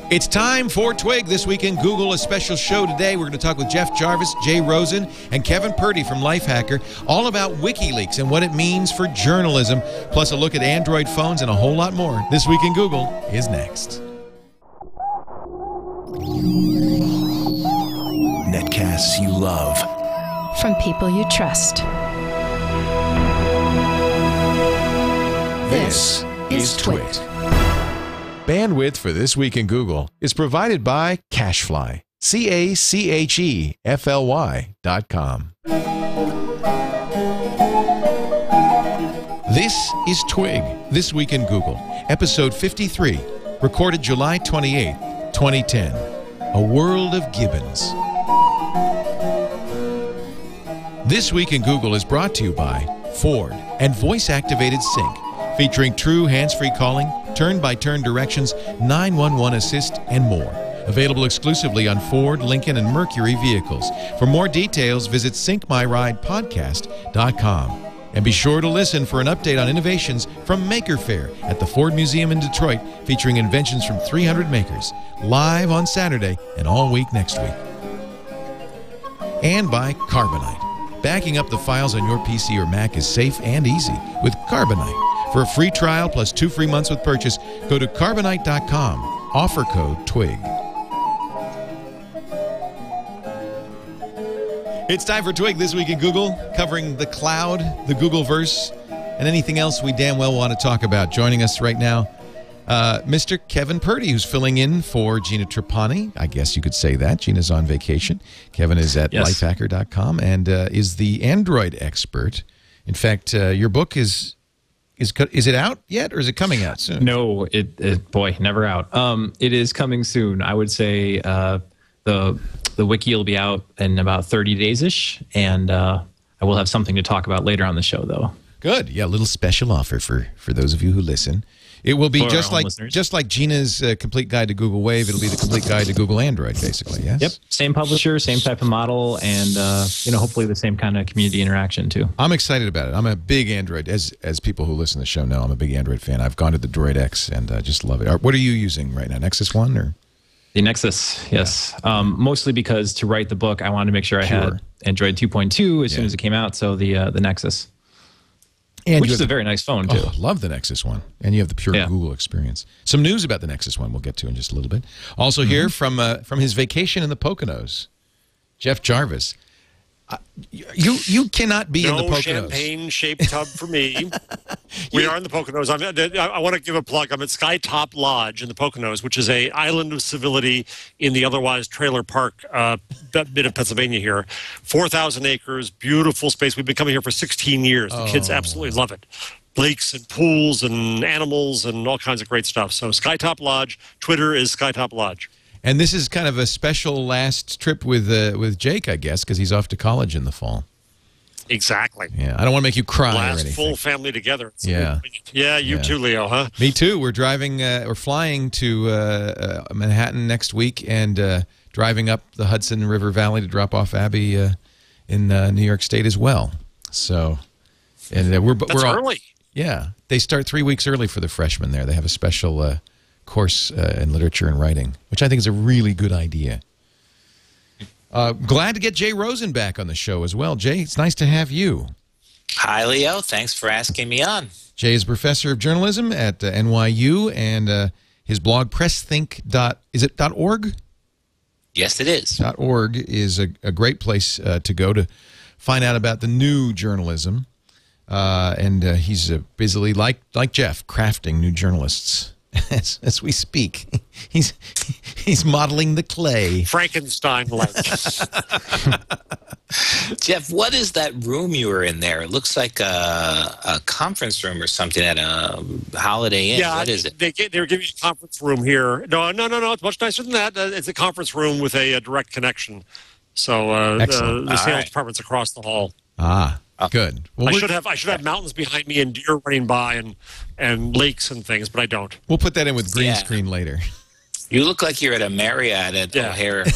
It's time for Twig This Week in Google, a special show today. We're going to talk with Jeff Jarvis, Jay Rosen, and Kevin Purdy from Lifehacker, all about WikiLeaks and what it means for journalism, plus a look at Android phones and a whole lot more. This Week in Google is next. Netcasts you love. From people you trust. This is TWiT. Bandwidth for This Week in Google is provided by Cachefly, CACHEFLY.com. This is Twig, This Week in Google, episode 53, recorded July 28, 2010. A World of Gibbons. This Week in Google is brought to you by Ford and voice-activated sync, featuring true hands-free calling, turn-by-turn directions, 911 assist, and more. Available exclusively on Ford, Lincoln, and Mercury vehicles. For more details, visit syncmyridepodcast.com. And be sure to listen for an update on innovations from Maker Faire at the Ford Museum in Detroit, featuring inventions from 300 makers, live on Saturday and all week next week. And by Carbonite. Backing up the files on your PC or Mac is safe and easy with Carbonite. For a free trial plus 2 free months with purchase, go to Carbonite.com. Offer code TWIG. It's time for Twig This Week in Google, covering the cloud, the Googleverse, and anything else we damn well want to talk about. Joining us right now, Mr. Kevin Purdy, who's filling in for Gina Trapani. I guess you could say that. Gina's on vacation. Kevin is at lifehacker.com and is the Android expert. In fact, your book is it out yet, or is it coming out soon? No, boy, never out. It is coming soon. I would say the wiki will be out in about 30 days-ish, and I will have something to talk about later on the show, though. Good. Yeah, a little special offer for those of you who listen. It will be just like Gina's Complete Guide to Google Wave. It'll be the Complete Guide to Google Android, basically, yes? Yep. Same publisher, same type of model, and hopefully the same kind of community interaction, too. I'm excited about it. I'm a big Android, as people who listen to the show know, I'm a big Android fan. I've gone to the Droid X and just love it. What are you using right now, Nexus One? Or? The Nexus, yes. Yeah. Mostly because to write the book, I wanted to make sure I had Android 2.2 as soon as it came out, so the Nexus. And which is a very nice phone, too. Oh, love the Nexus One. And you have the pure Google experience. Some news about the Nexus One we'll get to in just a little bit. Also here from his vacation in the Poconos, Jeff Jarvis. You cannot be in the Poconos. No champagne-shaped tub for me. We are in the Poconos. I want to give a plug. I'm at Skytop Lodge in the Poconos, which is an island of civility in the otherwise trailer park bit of Pennsylvania here. 4,000 acres, beautiful space. We've been coming here for 16 years. The kids absolutely love it. Lakes and pools and animals and all kinds of great stuff. So Skytop Lodge. Twitter is Skytop Lodge. And this is kind of a special last trip with Jake, I guess, because he's off to college in the fall. Exactly. Yeah, I don't want to make you cry or anything. Last full family together. Yeah. Yeah, you too, Leo, huh? Me too. We're flying to Manhattan next week and driving up the Hudson River Valley to drop off Abby in New York State as well. So, and That's early. Yeah, they start 3 weeks early for the freshmen there. They have a special course in literature and writing, which I think is a really good idea. Glad to get Jay Rosen back on the show as well. Jay, it's nice to have you. Hi, Leo. Thanks for asking me on. Jay is professor of journalism at NYU, and his blog, pressthink.org? Yes, it is. .org is a great place to go to find out about the new journalism. And he's busily, like Jeff, crafting new journalists. As we speak, he's modeling the clay. Frankenstein-like. Jeff, what is that room you were in there? It looks like a conference room or something at a Holiday Inn. Yeah, what is it? They were giving you a conference room here. No. It's much nicer than that. It's a conference room with a direct connection. So the sales department's across the hall. Ah. Good. Well, I should have mountains behind me and deer running by and lakes and things, but I don't. We'll put that in with green screen later. You look like you're at a Marriott at O'Hare.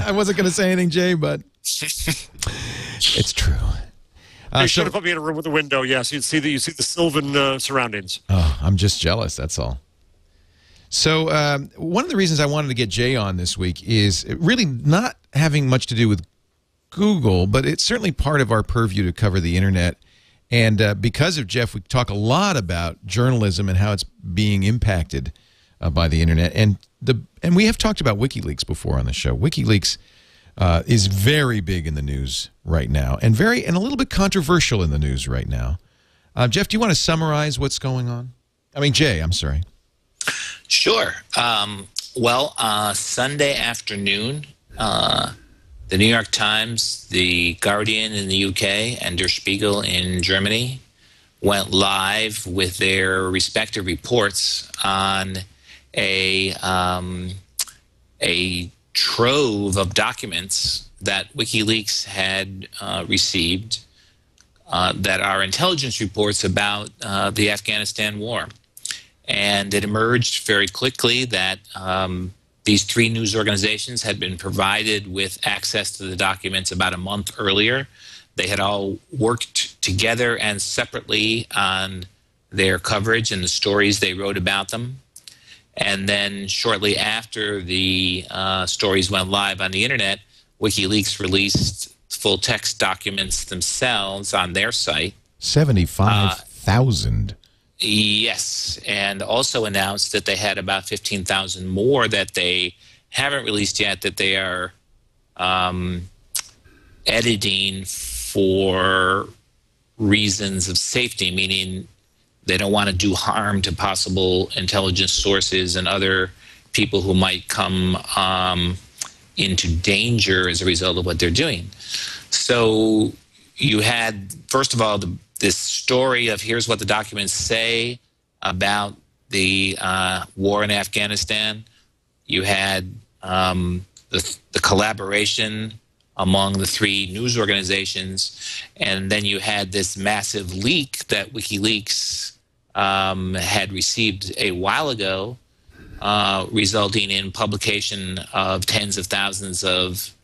I wasn't going to say anything, Jay, but it's true. They should have put me in a room with a window. Yes, you see the sylvan surroundings. Oh, I'm just jealous. That's all. So one of the reasons I wanted to get Jay on this week is really not having much to do with Google, but it's certainly part of our purview to cover the internet. And because of Jeff, we talk a lot about journalism and how it's being impacted by the internet. And we have talked about WikiLeaks before on the show. WikiLeaks is very big in the news right now, and a little bit controversial in the news right now. Jeff, do you want to summarize what's going on? I mean, Jay, I'm sorry. Sure. Sunday afternoon, the New York Times, the Guardian in the UK, and Der Spiegel in Germany went live with their respective reports on a trove of documents that WikiLeaks had received that are intelligence reports about the Afghanistan war. And it emerged very quickly that these three news organizations had been provided with access to the documents about a month earlier. They had all worked together and separately on their coverage and the stories they wrote about them. And then shortly after the stories went live on the internet, WikiLeaks released full text documents themselves on their site. 75,000. Yes, and also announced that they had about 15,000 more that they haven't released yet, that they are editing for reasons of safety, meaning they don't want to do harm to possible intelligence sources and other people who might come into danger as a result of what they're doing. So you had, first of all, this story of here's what the documents say about the war in Afghanistan. You had the collaboration among the three news organizations, and then you had this massive leak that WikiLeaks had received a while ago, resulting in publication of tens of thousands of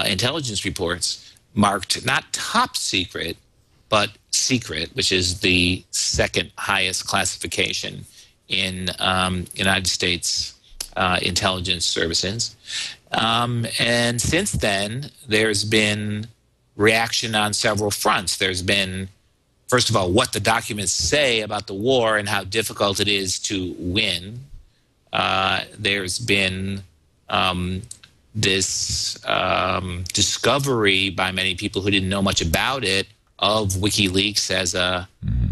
intelligence reports marked not top secret, but secret, which is the second highest classification in United States intelligence services. And since then, there's been reaction on several fronts. There's been, first of all, what the documents say about the war and how difficult it is to win. There's been this discovery by many people who didn't know much about it of WikiLeaks as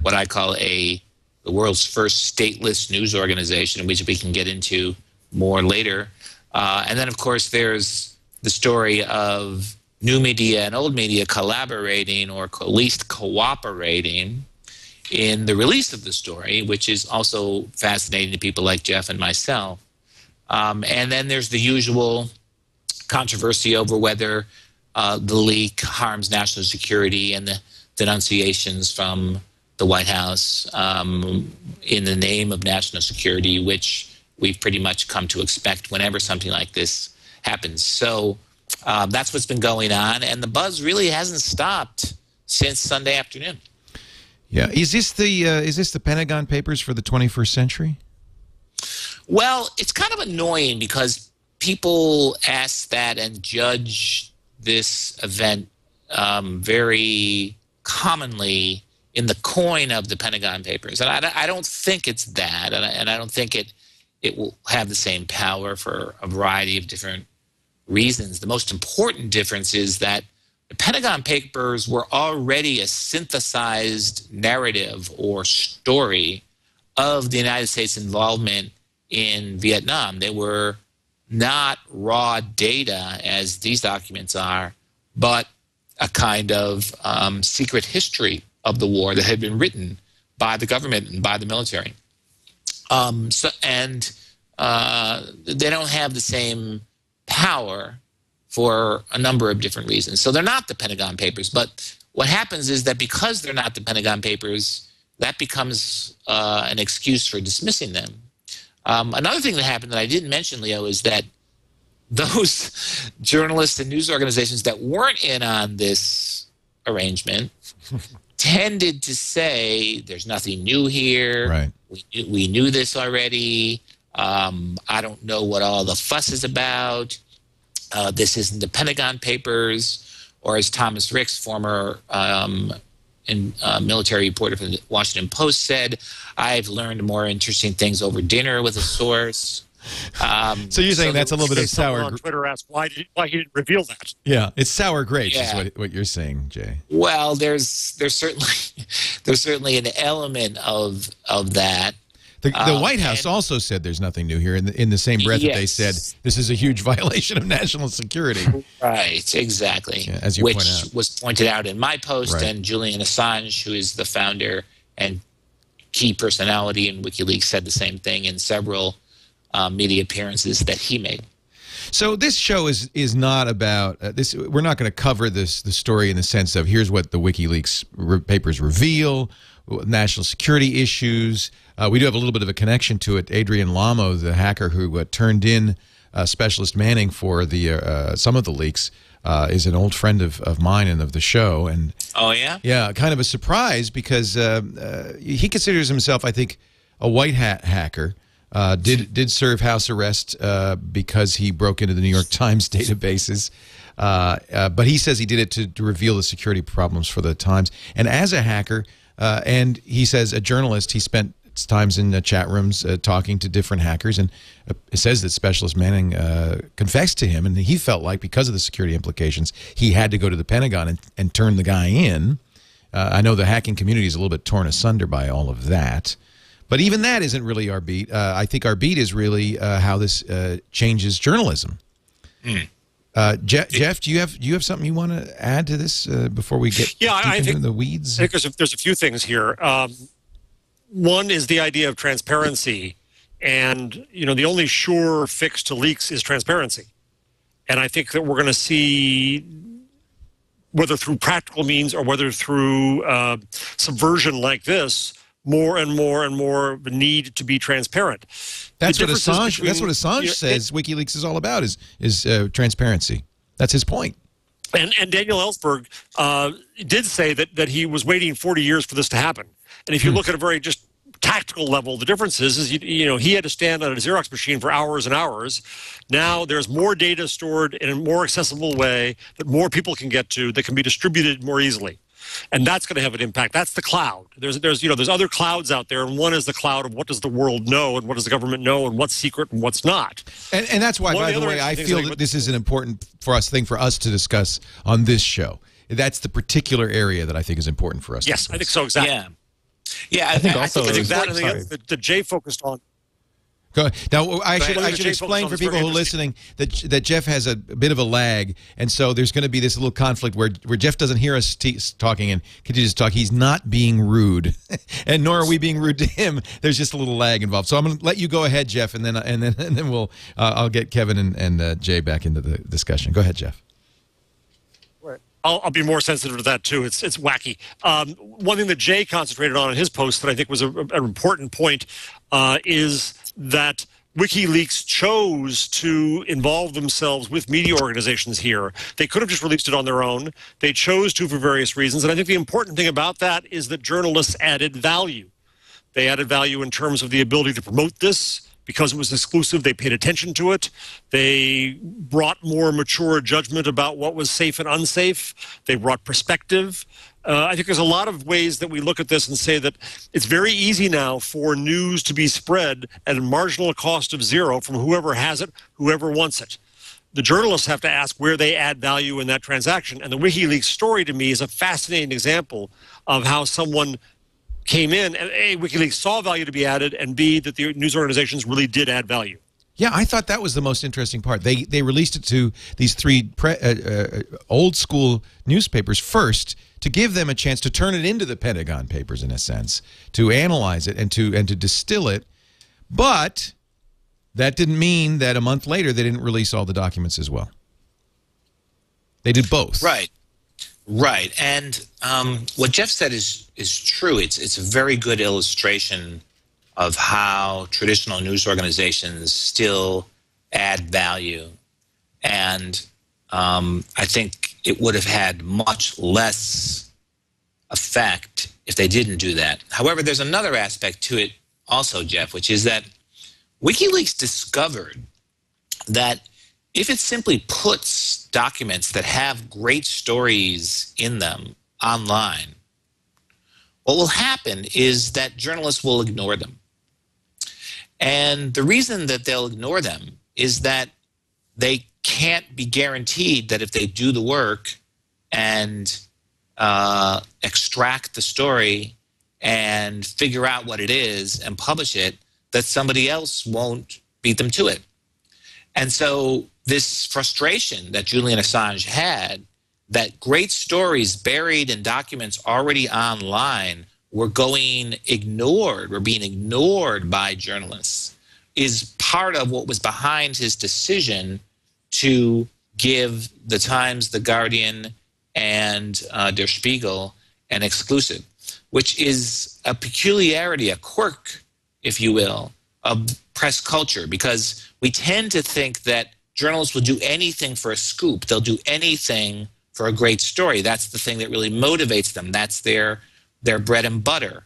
what I call the world's first stateless news organization, which we can get into more later. And then, of course, there's the story of new media and old media collaborating, or at least cooperating, in the release of the story, which is also fascinating to people like Jeff and myself. And then there's the usual controversy over whether the leak harms national security, and the denunciations from the White House in the name of national security, which we've pretty much come to expect whenever something like this happens. So that's what's been going on, and the buzz really hasn't stopped since Sunday afternoon. Yeah, is this the Pentagon Papers for the 21st century? Well, it's kind of annoying because people ask that and judge this event very commonly in the coin of the Pentagon Papers, and I don't think it's that, and I don't think it will have the same power for a variety of different reasons. The most important difference is that the Pentagon Papers were already a synthesized narrative or story of the United States involvement in Vietnam. They were not raw data, as these documents are, but a kind of secret history of the war that had been written by the government and by the military. They don't have the same power for a number of different reasons. So they're not the Pentagon Papers. But what happens is that because they're not the Pentagon Papers, that becomes an excuse for dismissing them. Another thing that happened that I didn't mention, Leo, is that those journalists and news organizations that weren't in on this arrangement tended to say, there's nothing new here. Right. We knew this already. I don't know what all the fuss is about. This isn't the Pentagon Papers, or as Thomas Ricks, former military reporter for the Washington Post, said, I've learned more interesting things over dinner with a source. So you're saying that's a little bit of sour. On Twitter asked why he didn't reveal that. Yeah, it's sour grapes is what you're saying, Jay. Well, there's certainly an element of that. The White House also said there's nothing new here in the same breath that they said this is a huge violation of national security. Right, exactly. Yeah, as you point out. Which was pointed out in my post, and Julian Assange, who is the founder and key personality in WikiLeaks, said the same thing in several media appearances that he made. So this show is not about this. We're not going to cover the story in the sense of here's what the WikiLeaks papers reveal, national security issues. We do have a little bit of a connection to it. Adrian Lamo, the hacker who turned in Specialist Manning for the some of the leaks, is an old friend of mine and of the show. And oh yeah, yeah, kind of a surprise because he considers himself, I think, a white hat hacker. Did serve house arrest because he broke into the New York Times databases. But he says he did it to reveal the security problems for the Times. And as a hacker, and he says a journalist, he spent times in the chat rooms talking to different hackers. And it says that Specialist Manning confessed to him, and he felt like because of the security implications, he had to go to the Pentagon and turn the guy in. I know the hacking community is a little bit torn asunder by all of that. But even that isn't really our beat. I think our beat is really how this changes journalism. Jeff, do you have something you want to add to this before we get into the weeds? I think there's a few things here. One is the idea of transparency, and the only sure fix to leaks is transparency. And I think that we're going to see, whether through practical means or whether through subversion like this, more and more and more the need to be transparent. That's what Assange says WikiLeaks is all about is transparency. That's his point. And Daniel Ellsberg did say that he was waiting 40 years for this to happen. And if you look at a very just tactical level, the difference is he had to stand on a Xerox machine for hours and hours. Now there's more data stored in a more accessible way that more people can get to, that can be distributed more easily. And that's going to have an impact. That's the cloud. There's other clouds out there, and one is the cloud of what does the world know and what does the government know and what's secret and what's not. And that's why, by the way, I feel that this is an important thing for us to discuss on this show. That's the particular area that I think is important for us. Yes, I think so, exactly. Yeah, I think also that Jay focused on. Go ahead. Now, I should explain for people who are listening that Jeff has a bit of a lag, and so there's going to be this little conflict where Jeff doesn't hear us talking and continues to talk. He's not being rude, and nor are we being rude to him. There's just a little lag involved. So I'm going to let you go ahead, Jeff, and then we'll I'll get Kevin and Jay back into the discussion. Go ahead, Jeff. I'll be more sensitive to that too. It's wacky. One thing that Jay concentrated on in his post that I think was an important point is that WikiLeaks chose to involve themselves with media organizations here. They could have just released it on their own. They chose to for various reasons. And I think the important thing about that is that journalists added value. They added value in terms of the ability to promote this. Because it was exclusive, they paid attention to it. They brought more mature judgment about what was safe and unsafe. They brought perspective. I think there's a lot of ways that we look at this and say that it's very easy now for news to be spread at a marginal cost of zero from whoever has it, whoever wants it. The journalists have to ask where they add value in that transaction. And the WikiLeaks story to me is a fascinating example of how someone came in and A, WikiLeaks saw value to be added, and B, that the news organizations really did add value. Yeah, I thought that was the most interesting part. They released it to these three old school newspapers first to give them a chance to turn it into the Pentagon Papers in a sense, to analyze it and to distill it. But that didn't mean that a month later they didn't release all the documents as well. They did both. Right. Right, and what Jeff said is true. It's a very good illustration of how traditional news organizations still add value, and I think it would have had much less effect if they didn't do that. However, there's another aspect to it also, Jeff, which is that WikiLeaks discovered that if it simply puts documents that have great stories in them online, what will happen is that journalists will ignore them. And the reason that they'll ignore them is that they can't be guaranteed that if they do the work and extract the story and figure out what it is and publish it, that somebody else won't beat them to it. And so this frustration that Julian Assange had, that great stories buried in documents already online were being ignored by journalists, is part of what was behind his decision to give the Times, the Guardian, and Der Spiegel an exclusive, which is a peculiarity, a quirk, if you will, of press culture, because we tend to think that journalists will do anything for a scoop. They'll do anything for a great story. That's the thing that really motivates them. That's their bread and butter.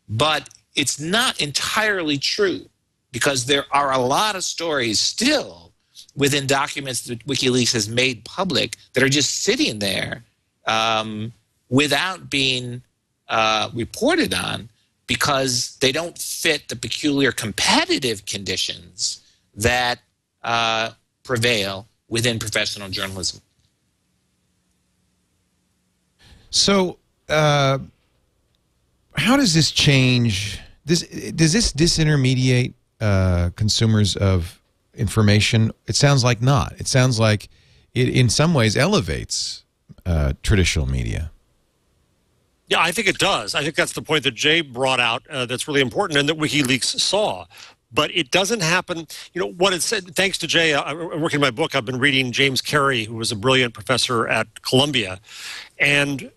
But it's not entirely true, because there are a lot of stories still within documents that WikiLeaks has made public that are just sitting there without being reported on, because they don't fit the peculiar competitive conditions that prevail within professional journalism. So, how does this change? Does this disintermediate consumers of information? It sounds like not. It sounds like it, in some ways, elevates traditional media. Yeah, I think it does. I think that's the point that Jay brought out that's really important and that WikiLeaks saw. But it doesn't happen. You know, what it said, thanks to Jay, I'm working on my book. I've been reading James Carey, who was a brilliant professor at Columbia. And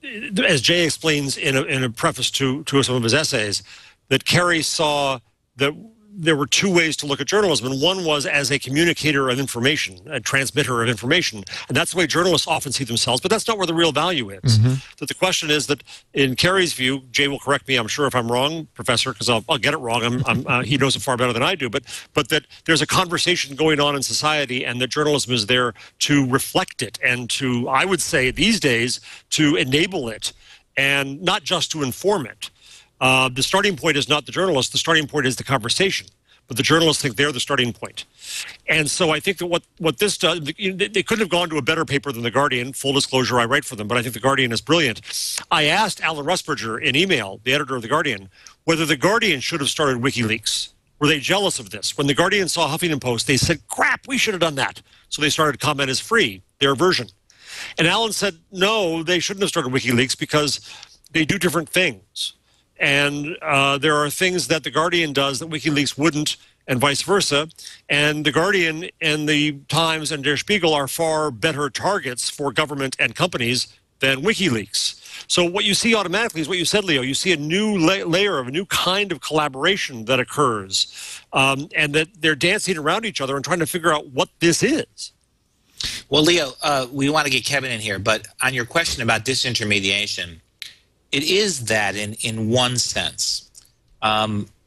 as Jay explains in a preface to some of his essays, that Carey saw that there were two ways to look at journalism, and one was as a communicator of information, a transmitter of information, and that's the way journalists often see themselves, but that's not where the real value is. That the question is that, in Carey's view, Jay will correct me, I'm sure, if I'm wrong, Professor, because I'll get it wrong, he knows it far better than I do, but that there's a conversation going on in society, and that journalism is there to reflect it, and to, I would say these days, to enable it, and not just to inform it. The starting point is not the journalist. The starting point is the conversation. But the journalists think they're the starting point. And so I think that what this does, they couldn't have gone to a better paper than The Guardian. Full disclosure, I write for them, but I think The Guardian is brilliant. I asked Alan Rusbridger in email, the editor of The Guardian, whether The Guardian should have started WikiLeaks. Were they jealous of this? When The Guardian saw Huffington Post, they said, crap, we should have done that. So they started Comment is Free, their version. And Alan said, no, they shouldn't have started WikiLeaks because they do different things. And there are things that The Guardian does that WikiLeaks wouldn't, and vice versa. And The Guardian and the Times and Der Spiegel are far better targets for government and companies than WikiLeaks. So what you see automatically is what you said, Leo. You see a new layer of a new kind of collaboration that occurs, and that they're dancing around each other and trying to figure out what this is. Well, Leo, we want to get Kevin in here, but on your question about disintermediation, it is that in one sense.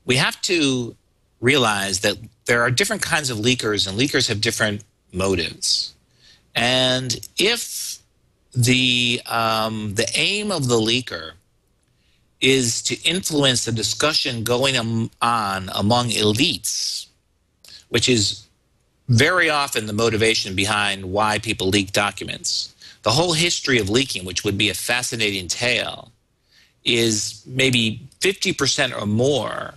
We have to realize that there are different kinds of leakers, and leakers have different motives. And if the aim of the leaker is to influence the discussion going on among elites, which is very often the motivation behind why people leak documents. The whole history of leaking, which would be a fascinating tale, is maybe 50% or more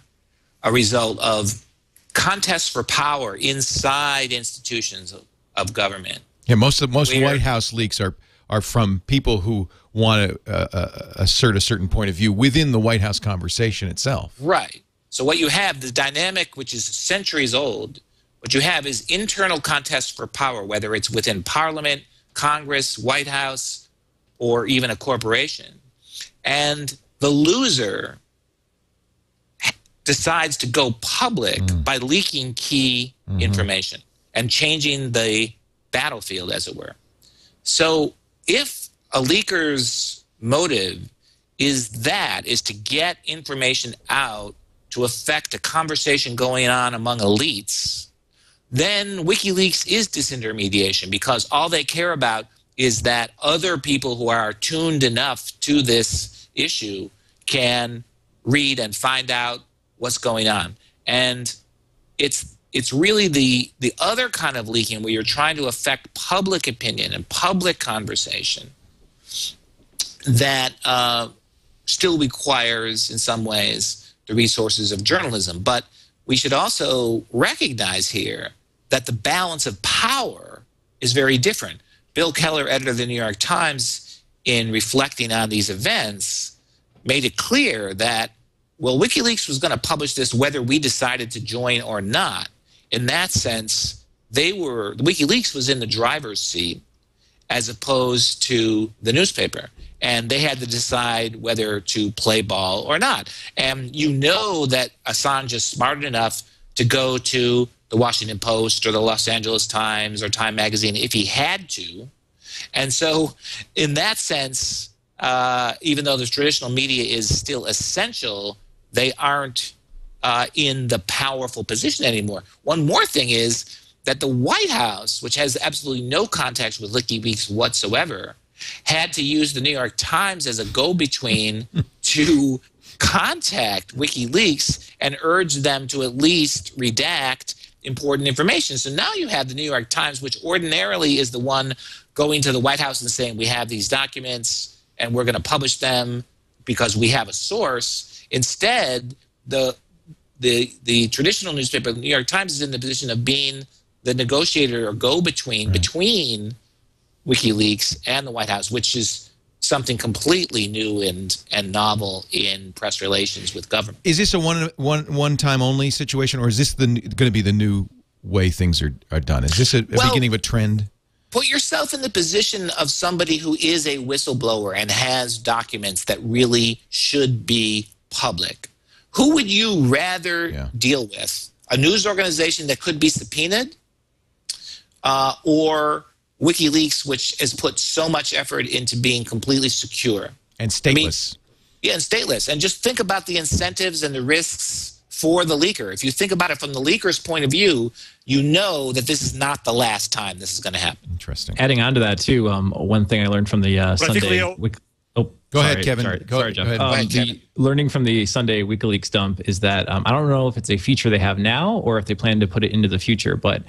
a result of contests for power inside institutions of government. Yeah, most White House leaks are from people who want to assert a certain point of view within the White House conversation itself. Right. So what you have, the dynamic, which is centuries old, what you have is internal contests for power, whether it's within Parliament, Congress, White House, or even a corporation. And the loser decides to go public by leaking key information and changing the battlefield, as it were. So if a leaker's motive is to get information out to affect a conversation going on among elites, then WikiLeaks is disintermediation, because all they care about is that other people who are tuned enough to this issue can read and find out what's going on. And it's really the other kind of leaking where you're trying to affect public opinion and public conversation that still requires, in some ways, the resources of journalism. But we should also recognize here that the balance of power is very different. Bill Keller, editor of the New York Times, in reflecting on these events, made it clear that, well, WikiLeaks was going to publish this whether we decided to join or not. In that sense, WikiLeaks was in the driver's seat as opposed to the newspaper. And they had to decide whether to play ball or not. And you know that Assange is smart enough to go to the Washington Post or the Los Angeles Times or Time Magazine if he had to. And so in that sense, even though the traditional media is still essential, they aren't in the powerful position anymore. One more thing is that the White House, which has absolutely no contact with WikiLeaks whatsoever, had to use the New York Times as a go-between to contact WikiLeaks and urge them to at least redact important information. So now you have the New York Times, which ordinarily is the one going to the White House and saying, we have these documents and we're going to publish them because we have a source. Instead, the traditional newspaper, the New York Times, is in the position of being the negotiator or go-between between WikiLeaks and the White House, which is something completely new and novel in press relations with government. Is this a one-time only situation, or is this going to be the new way things are done? Is this a beginning of a trend? Put yourself in the position of somebody who is a whistleblower and has documents that really should be public. Who would you rather deal with? A news organization that could be subpoenaed, or WikiLeaks, which has put so much effort into being completely secure and stateless? And stateless. And just think about the incentives and the risks for the leaker. If you think about it from the leaker's point of view, you know that this is not the last time this is going to happen. Interesting. Adding on to that too, one thing I learned from the Sunday. Go ahead, Kevin. Sorry, Jeff. Learning from the Sunday WikiLeaks dump is that I don't know if it's a feature they have now or if they plan to put it into the future, but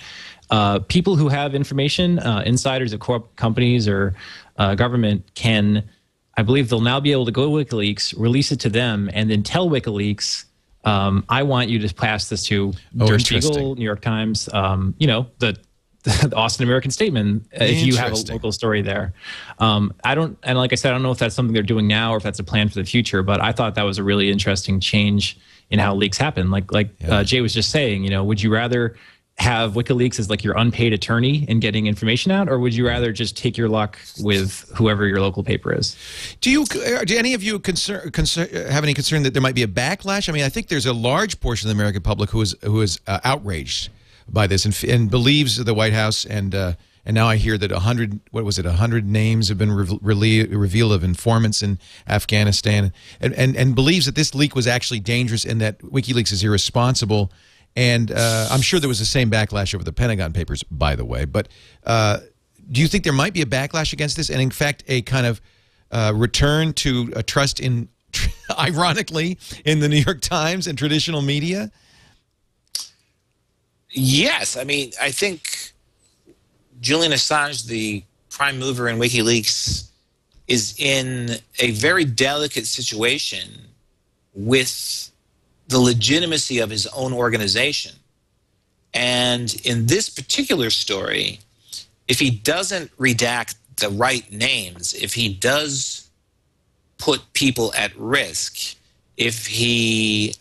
people who have information, insiders of companies or government can, I believe they'll now be able to go to WikiLeaks, release it to them, and then tell WikiLeaks, I want you to pass this to Der Spiegel, New York Times, the Austin American Statement, if you have a local story there. And like I said, I don't know if that's something they're doing now or if that's a plan for the future, but I thought that was a really interesting change in how leaks happen. Like Jay was just saying, would you rather have WikiLeaks as like your unpaid attorney in getting information out, or would you rather just take your luck with whoever your local paper is? Do any of you have any concern that there might be a backlash? I mean, I think there's a large portion of the American public who is outraged by this and believes the White House, and now I hear that 100 names have been revealed of informants in Afghanistan, and believes that this leak was actually dangerous and that WikiLeaks is irresponsible. And I'm sure there was the same backlash over the Pentagon Papers, by the way. But do you think there might be a backlash against this, and in fact a kind of return to a trust in, ironically, in the New York Times and traditional media? Yes. I mean, I think Julian Assange, the prime mover in WikiLeaks, is in a very delicate situation with the legitimacy of his own organization. And in this particular story, if he doesn't redact the right names, if he does put people at risk, if he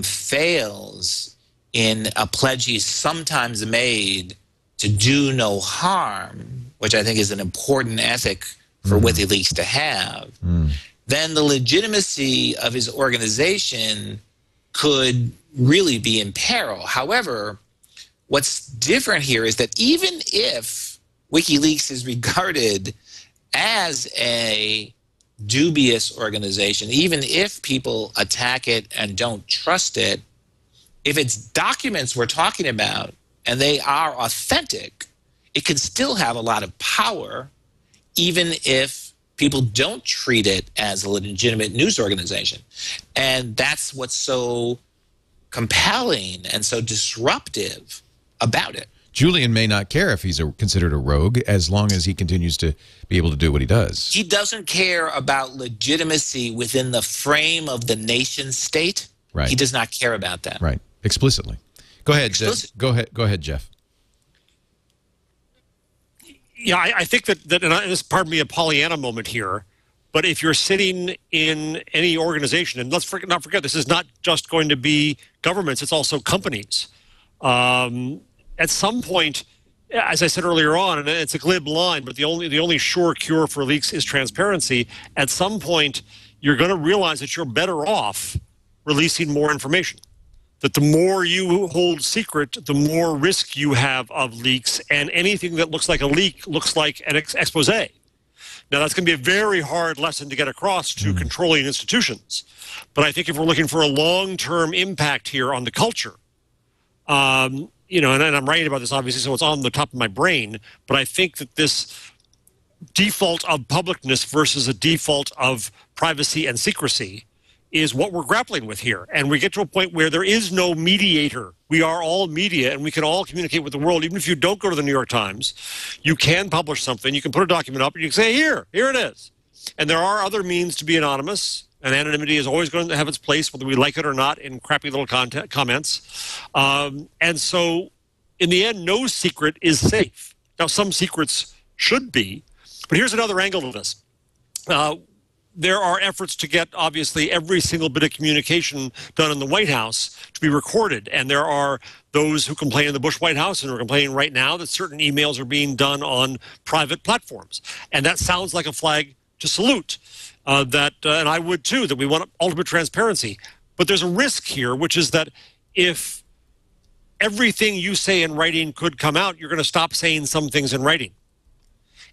fails in a pledge he's sometimes made to do no harm, which I think is an important ethic for WikiLeaks to have, then the legitimacy of his organization could really be in peril. However, what's different here is that even if WikiLeaks is regarded as a dubious organization, even if people attack it and don't trust it, if it's documents we're talking about and they are authentic, it can still have a lot of power, even if people don't treat it as a legitimate news organization. And that's what's so compelling and so disruptive about it. Julian may not care if he's considered a rogue as long as he continues to be able to do what he does. He doesn't care about legitimacy within the frame of the nation state. Right. He does not care about that. Right. Explicitly. Go ahead. Go ahead, Jeff. Yeah, I think that and this is, pardon me, a Pollyanna moment here, but if you're sitting in any organization, and let's not forget, this is not just going to be governments, it's also companies. At some point, as I said earlier on, and it's a glib line, but the only sure cure for leaks is transparency. At some point, you're going to realize that you're better off releasing more information. That the more you hold secret, the more risk you have of leaks, and anything that looks like a leak looks like an expose. Now, that's going to be a very hard lesson to get across to controlling institutions. But I think if we're looking for a long-term impact here on the culture, you know, and I'm writing about this, obviously, so it's on the top of my brain, but I think that this default of publicness versus a default of privacy and secrecy is what we're grappling with here. And we get to a point where there is no mediator. We are all media, and we can all communicate with the world. Even if you don't go to the New York Times, you can publish something. You can put a document up, and you can say, here it is. And there are other means to be anonymous, and anonymity is always going to have its place, whether we like it or not, in crappy little comments. And so, in the end, no secret is safe. Now, some secrets should be, but here's another angle to this. There are efforts to get, obviously, every single bit of communication done in the White House to be recorded. And there are those who complain in the Bush White House and are complaining right now that certain emails are being done on private platforms. And that sounds like a flag to salute. And I would too, that we want ultimate transparency. But there's a risk here, which is that if everything you say in writing could come out, you're going to stop saying some things in writing.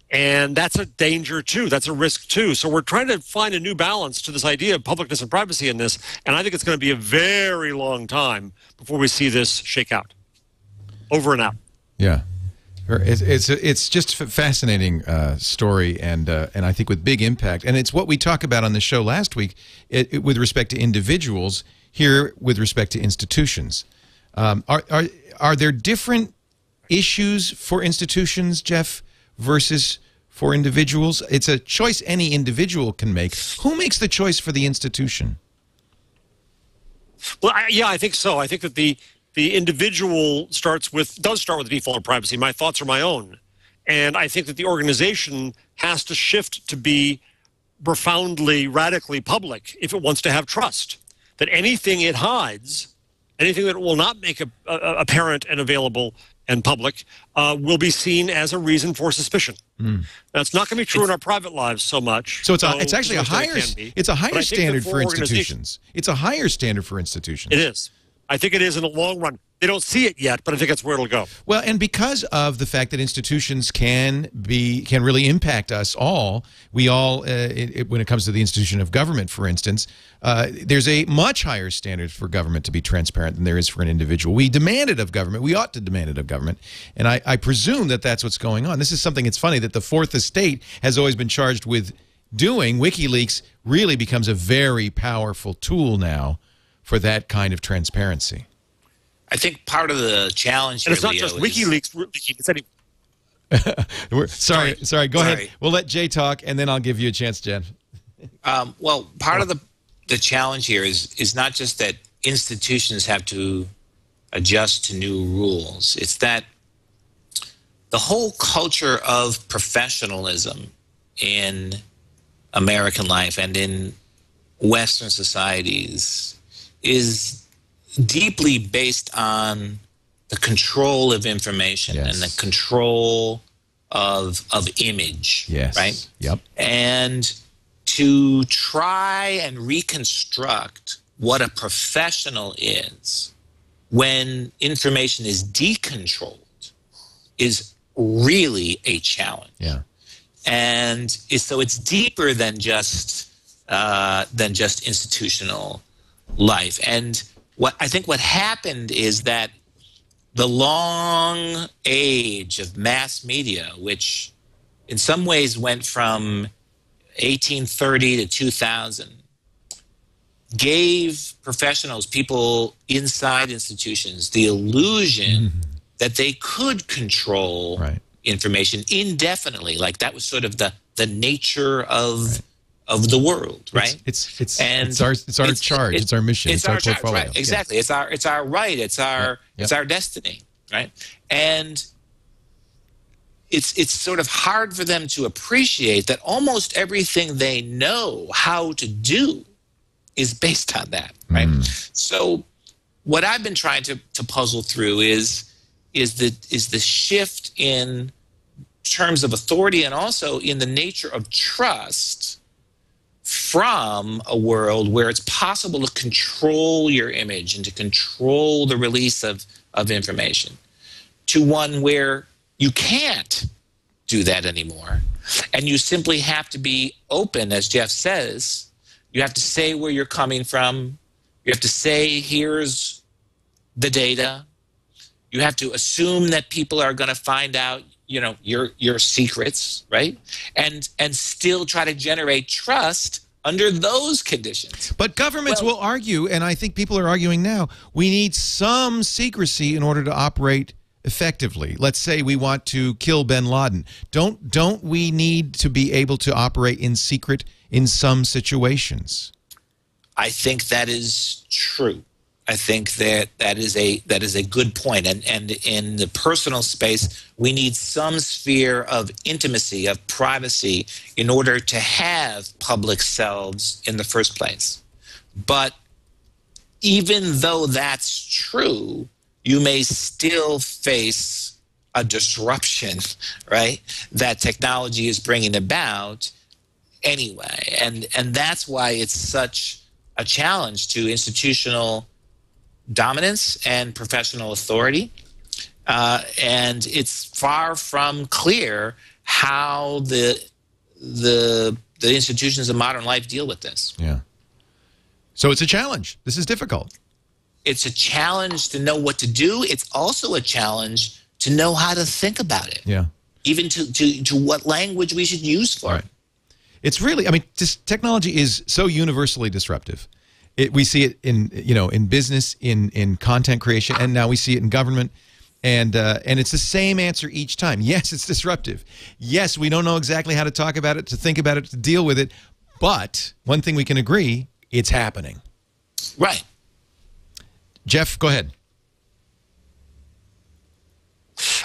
And that's a danger too. That's a risk too. So we're trying to find a new balance to this idea of publicness and privacy in this. And I think it's going to be a very long time before we see this shake out. Over and out. Yeah. It's just a fascinating story, and I think with big impact. And it's what we talked about on the show last week with respect to individuals, here with respect to institutions. Are there different issues for institutions, Jeff, versus for individuals? It's a choice any individual can make. Who makes the choice for the institution? Well, yeah, I think so. I think that the individual does start with the default of privacy. My thoughts are my own. And I think that the organization has to shift to be profoundly, radically public if it wants to have trust. That anything it hides, anything that it will not make apparent and available and public, will be seen as a reason for suspicion. That's not going to be true in our private lives so much. So it's actually a higher standard for institutions. It's a higher standard for institutions. It is. I think it is in the long run. They don't see it yet, but I think that's where it'll go. Well, and because of the fact that institutions can really impact us all, we all, when it comes to the institution of government, for instance, there's a much higher standard for government to be transparent than there is for an individual. We demand it of government. We ought to demand it of government. And I presume that that's what's going on. This is something, it's funny that the fourth estate has always been charged with doing. WikiLeaks really becomes a very powerful tool now for that kind of transparency. I think part of the challenge here, and it's not just WikiLeaks. Sorry. Go ahead. We'll let Jay talk, and then I'll give you a chance, Jen. Well, part of the challenge here is not just that institutions have to adjust to new rules. It's that the whole culture of professionalism in American life and in Western societies is deeply based on the control of information and the control of image, right? Yep. And to try and reconstruct what a professional is when information is decontrolled is really a challenge. Yeah. So it's deeper than just institutional life. And what happened is that the long age of mass media, which in some ways went from 1830 to 2000, gave professionals, people inside institutions, the illusion that they could control information indefinitely. Like that was sort of the nature of the world, right? It's our charge. It's our mission. It's our portfolio. Right, exactly. Yeah. It's our right. It's our destiny, right? And it's sort of hard for them to appreciate that almost everything they know how to do is based on that, right? So what I've been trying to puzzle through is the shift in terms of authority and also in the nature of trust from a world where it's possible to control your image and to control the release of information to one where you can't do that anymore. And you simply have to be open, as Jeff says. You have to say where you're coming from. You have to say, here's the data. You have to assume that people are going to find out, your secrets, right? And still try to generate trust under those conditions. But governments will argue, and I think people are arguing now, we need some secrecy in order to operate effectively. Let's say we want to kill bin Laden. Don't we need to be able to operate in secret in some situations? I think that is true. I think that is a good point. And in the personal space, we need some sphere of intimacy, of privacy, in order to have public selves in the first place. But even though that's true, you may still face a disruption, right, that technology is bringing about anyway. And that's why it's such a challenge to institutional dominance and professional authority. And it's far from clear how the institutions of modern life deal with this. Yeah. So it's a challenge. This is difficult. It's a challenge to know what to do. It's also a challenge to know how to think about it. Yeah. Even to what language we should use for it. It's really, just technology is so universally disruptive. We see it in business, in content creation, and now we see it in government. And it's the same answer each time. Yes, it's disruptive. Yes, we don't know exactly how to talk about it, to think about it, to deal with it. But one thing we can agree, it's happening. Right. Jeff, go ahead.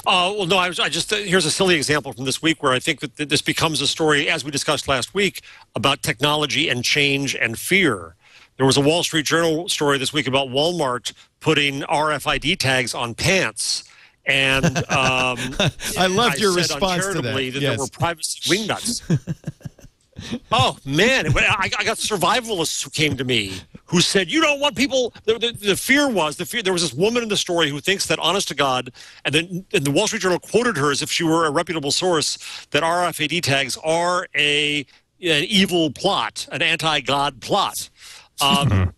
Well, no, I just here's a silly example from this week where I think that this becomes a story, as we discussed last week, about technology and change and fear. There was a Wall Street Journal story this week about Walmart putting RFID tags on pants. And I loved your response to that. That there were privacy wingnuts. Oh, man. I got survivalists who came to me who said, you don't want people. The fear was, there was this woman in the story who thinks that, honest to God, and the Wall Street Journal quoted her as if she were a reputable source, that RFID tags are an evil plot, an anti-God plot. So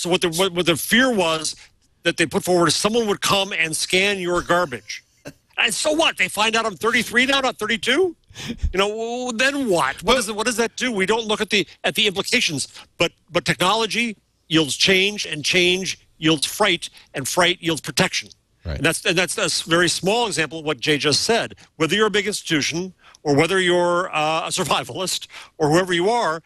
what the fear was that they put forward is someone would come and scan your garbage. And so what? They find out I'm 33 now, not 32? Then what? What does that do? We don't look at the implications. But technology yields change, and change yields fright, and fright yields protection. Right. And that's a very small example of what Jay just said. Whether you're a big institution or whether you're a survivalist or whoever you are,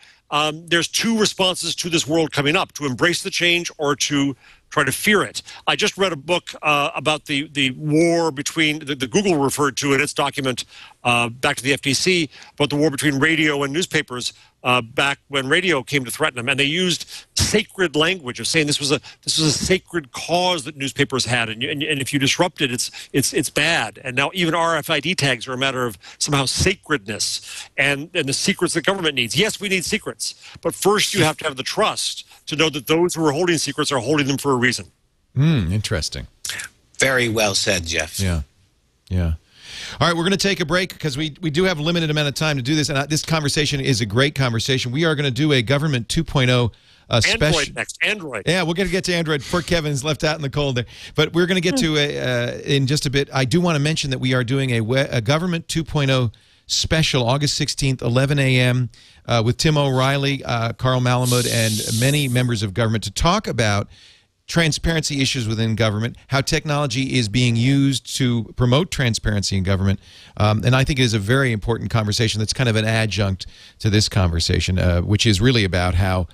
there's two responses to this world coming up: to embrace the change or to try to fear it. I just read a book about the war between, the Google referred to in its document back to the FTC, about the war between radio and newspapers back when radio came to threaten them. And they used sacred language of saying this was a sacred cause that newspapers had, and if you disrupt it, it's bad. And now even RFID tags are a matter of somehow sacredness and the secrets the government needs. Yes, we need secrets, but first you have to have the trust to know that those who are holding secrets are holding them for a reason. Interesting. Very well said, Jeff. Yeah. All right, we're going to take a break because we do have a limited amount of time to do this, and this conversation is a great conversation. We are going to do a Government 2.0 special. Android next. Android. Yeah, we're going to get to Android. Poor Kevin's left out in the cold there. But we're going to get to in just a bit. I do want to mention that we are doing a Government 2.0 special, August 16th, 11 a.m., with Tim O'Reilly, Carl Malamud, and many members of government to talk about transparency issues within government, how technology is being used to promote transparency in government. And I think it is a very important conversation that's kind of an adjunct to this conversation, which is really about how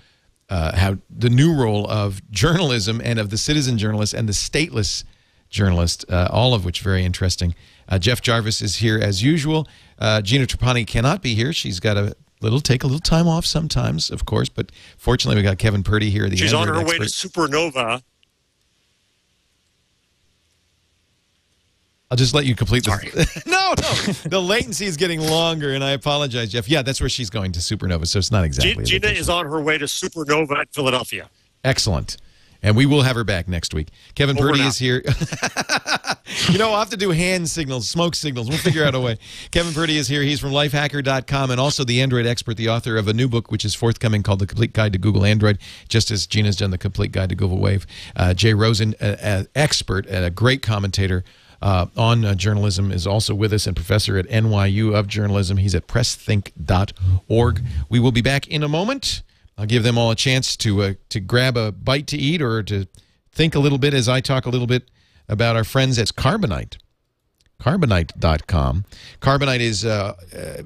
the new role of journalism and of the citizen journalist and the stateless journalist, all of which very interesting. Jeff Jarvis is here as usual. Gina Trapani cannot be here. She's got to take a little time off sometimes, of course, but fortunately we got Kevin Purdy here. She's on her way to Supernova. I'll just let you complete this. No. The latency is getting longer, and I apologize, Jeff. Yeah, that's where she's going, to Supernova, so it's not exactly. Gina is on her way to Supernova at Philadelphia. Excellent. And we will have her back next week. Kevin Purdy is here. You know, I'll have to do hand signals, smoke signals. We'll figure out a way. Kevin Purdy is here. He's from lifehacker.com and also the Android expert, the author of a new book which is forthcoming called The Complete Guide to Google Android, just as Gina's done The Complete Guide to Google Wave. Jay Rosen, an expert and a great commentator on journalism, is also with us, and professor at NYU of journalism. He's at pressthink.org. We will be back in a moment. I'll give them all a chance to grab a bite to eat or to think a little bit as I talk a little bit about our friends at Carbonite. Carbonite.com. Carbonite is a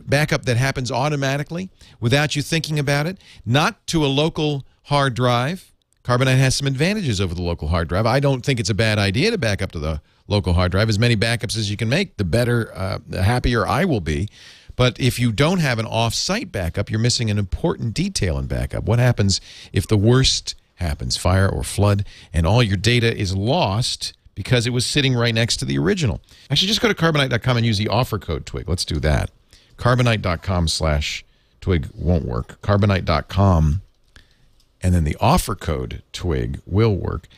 backup that happens automatically without you thinking about it, not to a local hard drive. Carbonite has some advantages over the local hard drive. I don't think it's a bad idea to back up to the local hard drive. As many backups as you can make, the better, the happier I will be. But if you don't have an off-site backup, you're missing an important detail in backup. What happens if the worst happens, fire or flood, and all your data is lost because it was sitting right next to the original? Actually, just go to Carbonite.com and use the offer code TWIG. Let's do that. Carbonite.com/TWIG won't work. Carbonite.com, and then the offer code TWIG will work.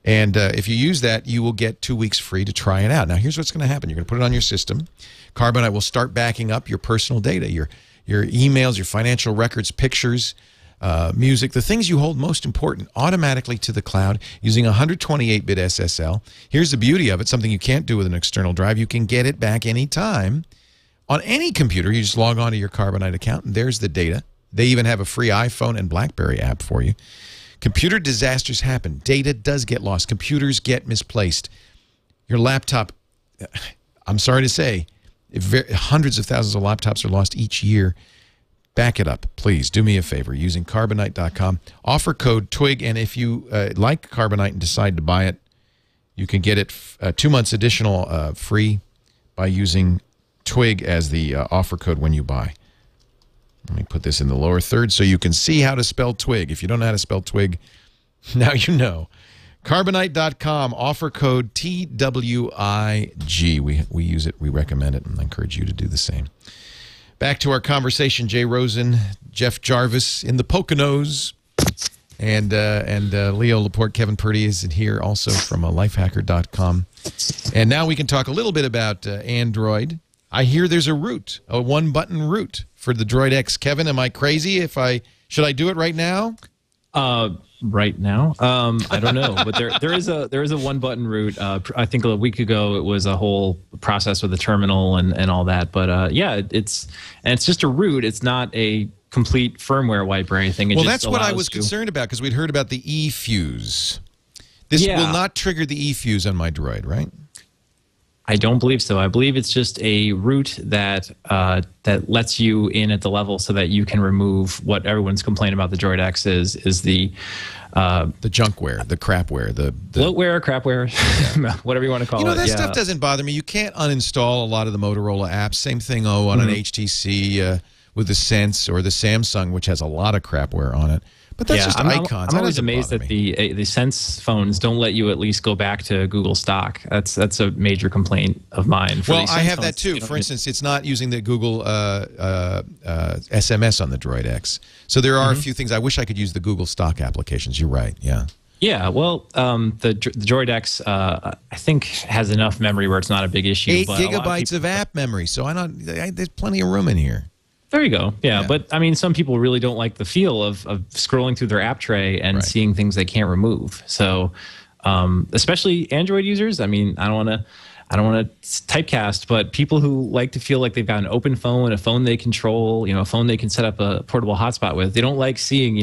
And if you use that, you will get 2 weeks free to try it out. Now, here's what's going to happen. You're going to put it on your system. Carbonite will start backing up your personal data, your emails, your financial records, pictures, music, the things you hold most important, automatically to the cloud using 128-bit SSL. Here's the beauty of it, something you can't do with an external drive. You can get it back anytime on any computer. You just log on to your Carbonite account, and there's the data. They even have a free iPhone and BlackBerry app for you. Computer disasters happen. Data does get lost. Computers get misplaced. Your laptop, I'm sorry to say, hundreds of thousands of laptops are lost each year. Back it up, please. Do me a favor using Carbonite.com. Offer code TWIG, and if you like Carbonite and decide to buy it, you can get it 2 months additional free by using TWIG as the offer code when you buy. Let me put this in the lower third so you can see how to spell TWIG. If you don't know how to spell TWIG, now you know. Carbonite.com, offer code TWIG. We use it, we recommend it, and I encourage you to do the same. Back to our conversation. Jay Rosen, Jeff Jarvis in the Poconos, and Leo Laporte. Kevin Purdy is in here also from lifehacker.com. And now we can talk a little bit about Android. I hear there's a root, a one-button root for the Droid X. Kevin, am I crazy? Should I do it right now? Right now, I don't know, but there is a one-button root. I think a week ago it was a whole process with the terminal and all that. But yeah, it's just a root. It's not a complete firmware wipe or anything. Well, that's what I was concerned about, because we'd heard about the eFuse. This will not trigger the eFuse on my Droid, right? I don't believe so. I believe it's just a root that that lets you in at the level so that you can remove what everyone's complaining about the Droid X is the junkware, the crapware, the bloatware, crapware, yeah. Whatever you want to call it. You know, that stuff doesn't bother me. You can't uninstall a lot of the Motorola apps. Same thing on an HTC with the Sense or the Samsung, which has a lot of crapware on it. But that's just icons. I'm always amazed that the Sense phones don't let you at least go back to Google stock. That's a major complaint of mine. Well, I have that too. For instance, it's not using the Google SMS on the Droid X. So there are a few things. I wish I could use the Google stock applications. You're right. Yeah. Yeah, well, the Droid X, I think, has enough memory where it's not a big issue. 8 but gigabytes of app memory, so there's plenty of room in here. There you go. Yeah, but I mean, some people really don't like the feel of scrolling through their app tray and seeing things they can't remove. So, especially Android users. I mean, I don't want to typecast, but people who like to feel like they've got an open phone, a phone they control, a phone they can set up a portable hotspot with. They don't like seeing,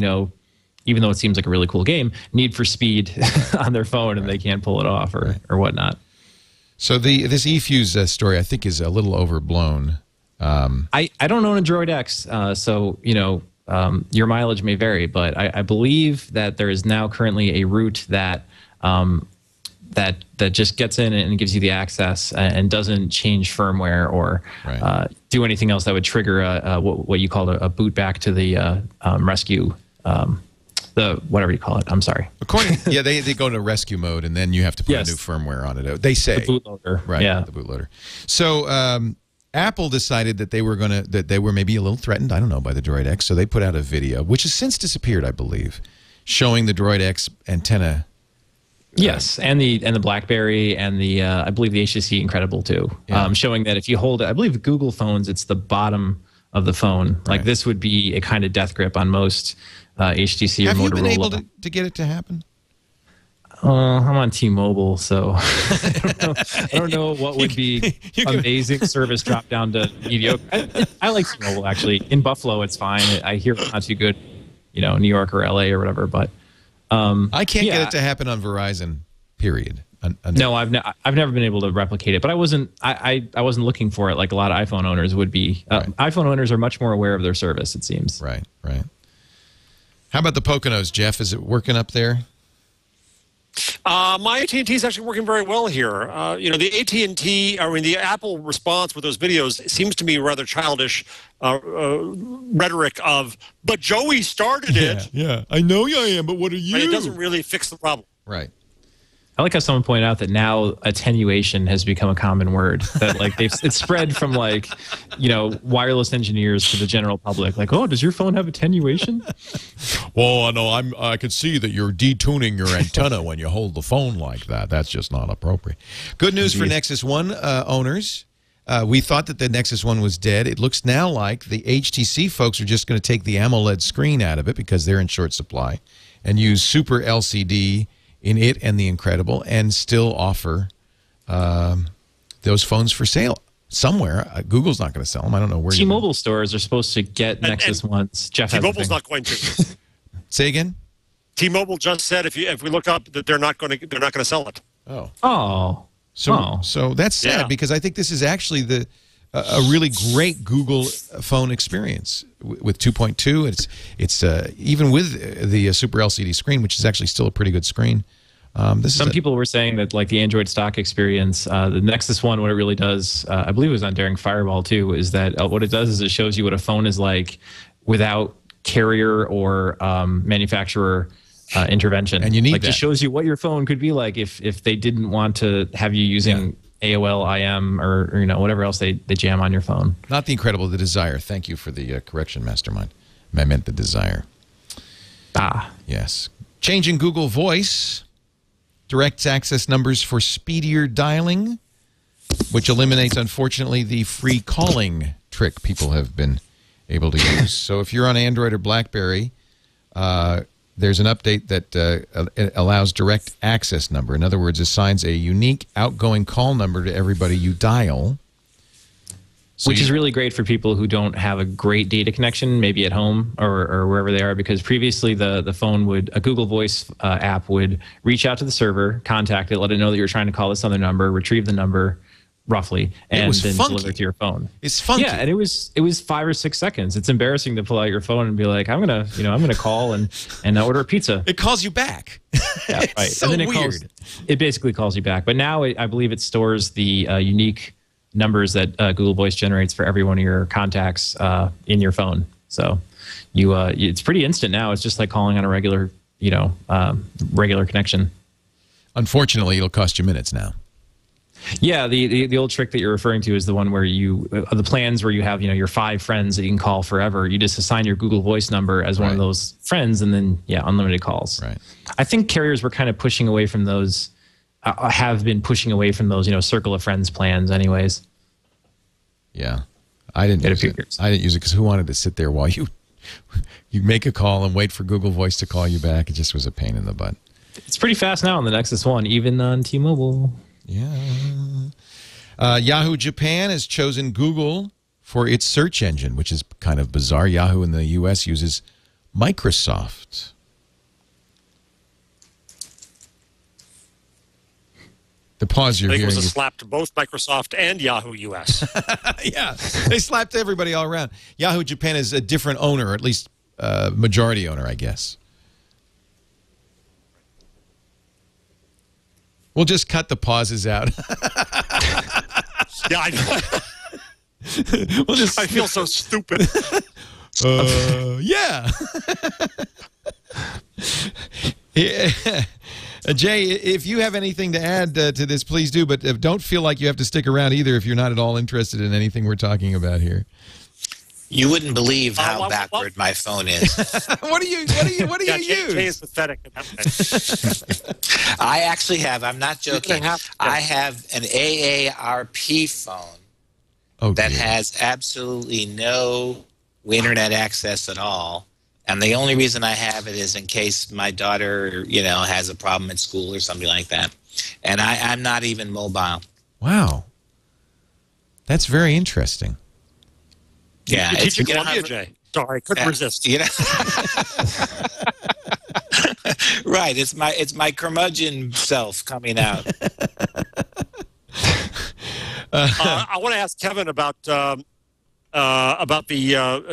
even though it seems like a really cool game, Need for Speed on their phone and they can't pull it off or whatnot. So this eFuse story, I think, is a little overblown. I don't own a Droid X, so your mileage may vary, but I believe that there is now currently a route that that just gets in and gives you the access and doesn't change firmware or do anything else that would trigger what you call a boot back to the rescue. The whatever you call it. I'm sorry. They go into rescue mode and then you have to put a new firmware on it. They say the bootloader, the bootloader. So Apple decided that they were maybe a little threatened. I don't know, by the Droid X. So they put out a video, which has since disappeared, I believe, showing the Droid X antenna. Yes, and the BlackBerry and the I believe the HTC Incredible too, showing that if you hold it, I believe Google phones, it's the bottom of the phone. Like this would be a kind of death grip on most HTC or Motorola. Have you been able to get it to happen? I'm on T-Mobile, so I don't know what would be amazing service drop down to mediocre. I like T-Mobile, actually. In Buffalo, it's fine. I hear it's not too good, New York or LA or whatever. But I can't get it to happen on Verizon, period. No, I've never been able to replicate it, but I wasn't looking for it like a lot of iPhone owners would be. iPhone owners are much more aware of their service, it seems. Right. How about the Poconos, Jeff? Is it working up there? My AT&T is actually working very well here. The Apple response with those videos seems to me rather childish rhetoric of, but Joey started it. Yeah, I know I am, but what are you? But it doesn't really fix the problem. Right. I like how someone pointed out that now attenuation has become a common word. That it's spread from wireless engineers to the general public. Like, oh, does your phone have attenuation? Well, no, I could see that you're detuning your antenna when you hold the phone like that. That's just not appropriate. Good news for Nexus One owners. We thought that the Nexus One was dead. It looks now like the HTC folks are just going to take the AMOLED screen out of it because they're in short supply and use Super LCD in it and the Incredible, and still offer those phones for sale somewhere. Google's not going to sell them. I don't know where. T-Mobile stores are supposed to get Nexus Ones. Jeff, T-Mobile's not going to. Say again. T-Mobile just said if we look up that they're not going to sell it. So that's sad because I think this is actually a really great Google phone experience with 2.2. It's even with the Super LCD screen, which is actually still a pretty good screen. Some people were saying that the Android stock experience, the Nexus One, what it really does, I believe it was on Daring Fireball too, is that what it does is it shows you what a phone is like without carrier or manufacturer intervention. And you need that. It shows you what your phone could be like if they didn't want to have you using AOL, IM, or whatever else they jam on your phone. Not the Incredible, the Desire. Thank you for the correction, Mastermind. I meant the Desire. Yes. Changing Google Voice directs access numbers for speedier dialing, which eliminates, unfortunately, the free calling trick people have been able to use. So if you're on Android or BlackBerry, there's an update that allows direct access number. In other words, assigns a unique outgoing call number to everybody you dial. Which is really great for people who don't have a great data connection, maybe at home or wherever they are, because previously a Google Voice app would reach out to the server, contact it, let it know that you're trying to call this other number, retrieve the number roughly, and then deliver it to your phone. It's funky. Yeah, and it was 5 or 6 seconds. It's embarrassing to pull out your phone and be like, I'm gonna call and order a pizza. It calls you back. Yeah, right. It's so and then weird. It basically calls you back. But now I believe it stores the unique numbers that Google Voice generates for every one of your contacts in your phone. So it's pretty instant now. It's just like calling on a regular connection. Unfortunately, it'll cost you minutes now. Yeah, the old trick that you're referring to is the one where you the plans where you have your 5 friends that you can call forever. You just assign your Google Voice number as one of those friends, and then unlimited calls. Right. I think carriers were kind of pushing away from those. Have been pushing away from those circle of friends plans, anyways. Yeah, I didn't use it. I didn't use it because who wanted to sit there while you make a call and wait for Google Voice to call you back? It just was a pain in the butt. It's pretty fast now on the Nexus One, even on T-Mobile. Yeah. Yahoo Japan has chosen Google for its search engine, which is kind of bizarre. Yahoo in the U.S. uses Microsoft. The pause you're hearing. I think it was a slap to both Microsoft and Yahoo US. Yeah, they slapped everybody all around. Yahoo Japan is a different owner, or at least majority owner, I guess. We'll just cut the pauses out. Yeah, I know. I feel so stupid. Yeah. Yeah. Jay, if you have anything to add to this, please do. But don't feel like you have to stick around either if you're not at all interested in anything we're talking about here. You wouldn't believe how backward my phone is. What do you use? Jay is pathetic in that way. I actually have. I'm not joking. I have an AARP phone that has absolutely no internet access at all. And the only reason I have it is in case my daughter, has a problem at school or something like that. And I'm not even mobile. Wow. That's very interesting. Yeah, you teach Columbia, Jay. Sorry, couldn't resist. Right, it's my curmudgeon self coming out. I want to ask Kevin about the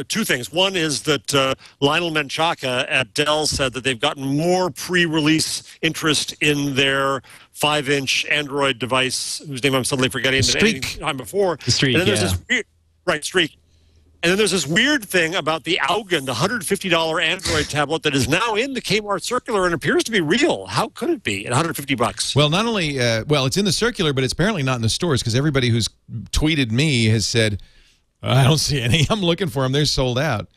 2 things. One is that Lionel Menchaca at Dell said that they've gotten more pre-release interest in their 5-inch Android device, whose name I'm suddenly forgetting, than any time before. The Streak, and then there's this Streak. And then there's this weird thing about the Augen, the $150 Android tablet that is now in the Kmart circular and appears to be real. How could it be at $150? Well, not only, it's in the circular, but it's apparently not in the stores because everybody who's tweeted me has said, I don't see any. I'm looking for them. They're sold out.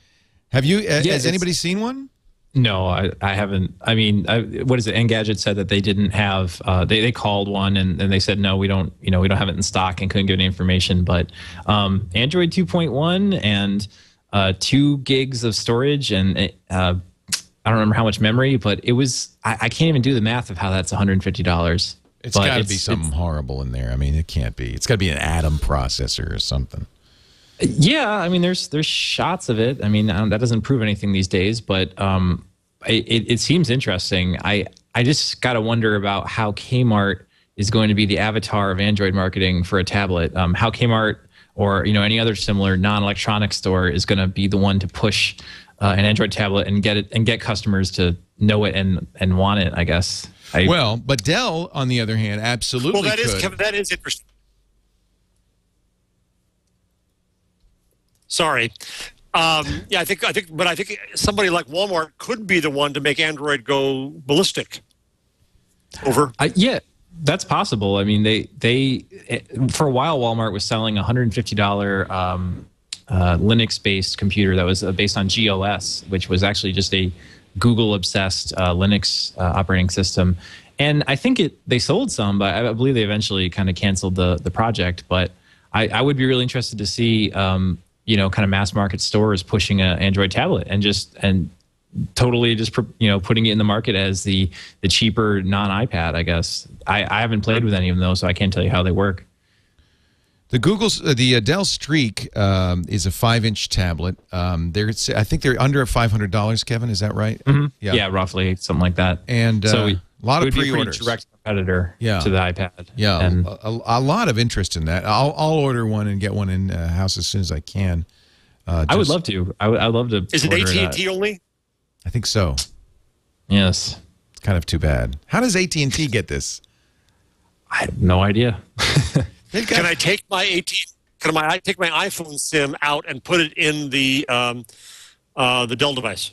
Have you? Has anybody seen one? No, I haven't. I mean, what is it? Engadget said that they didn't have. They called one and they said no, we don't. We don't have it in stock and couldn't give any information. But Android 2.1 and 2 gigs of storage and I don't remember how much memory, but it was. I can't even do the math of how that's $150. It's got to be something horrible in there. I mean, it can't be. It's got to be an Atom processor or something. Yeah, I mean, there's shots of it. I mean, that doesn't prove anything these days, but it seems interesting. I just got to wonder about how Kmart is going to be the avatar of Android marketing for a tablet. How Kmart or any other similar non-electronic store is going to be the one to push an Android tablet and get customers to know it and want it. I guess. But Dell, on the other hand, absolutely. Well, that is interesting. Sorry. Yeah, I think somebody like Walmart could be the one to make Android go ballistic. Over. Yeah, that's possible. I mean, they for a while Walmart was selling a $150 Linux-based computer that was based on GOS, which was actually just a Google-obsessed Linux operating system. And I think they sold some, but I believe they eventually kind of canceled the project. But I would be really interested to see. Kind of mass market stores pushing an Android tablet and totally just putting it in the market as the cheaper non-iPad. I guess I haven't played with any of them though, so I can't tell you how they work. The Dell Streak is a 5-inch tablet. I think they're under $500. Kevin, is that right? Mm-hmm. Yeah, roughly something like that. And so a lot of pre-orders. Direct competitor to the iPad. Yeah, and a lot of interest in that. I'll order one and get one in house as soon as I can. I would love to. I'd love to. Is it AT&T only? I think so. Yes. It's kind of too bad. How does AT&T get this? I have no idea. Can I take my take my iPhone SIM out and put it in the Dell device?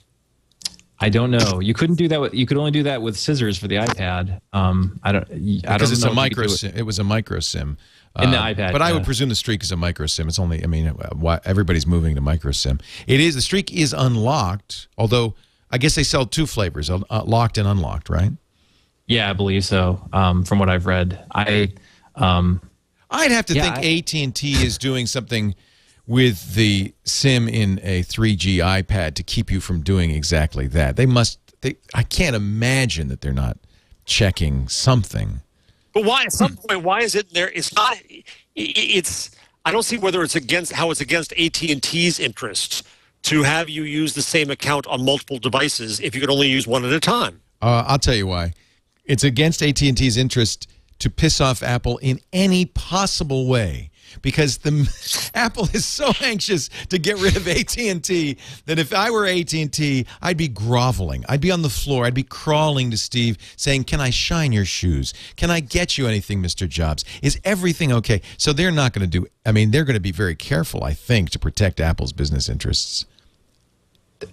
I don't know. You couldn't do that. You could only do that with scissors for the iPad. I don't Because it's know a micro SIM. It was a micro SIM in the iPad. But I would presume the Streak is a micro SIM. It's only. I mean, everybody's moving to micro SIM. It is. The Streak is unlocked. Although I guess they sell two flavors: locked and unlocked, right? Yeah, I believe so. From what I've read, I'd have to think AT&T is doing something with the SIM in a 3G iPad to keep you from doing exactly that. They must. I can't imagine that they're not checking something. But why? At some point, why is it there? It's not. It's. I don't see whether it's against against AT&T's interest to have you use the same account on multiple devices if you could only use one at a time. I'll tell you why. It's against AT&T's interest to piss off Apple in any possible way. Because Apple is so anxious to get rid of AT&T that if I were AT&T, I'd be groveling. I'd be on the floor. I'd be crawling to Steve saying, can I shine your shoes? Can I get you anything, Mr. Jobs? Is everything okay? So they're not going to do – I mean, they're going to be very careful, I think, to protect Apple's business interests.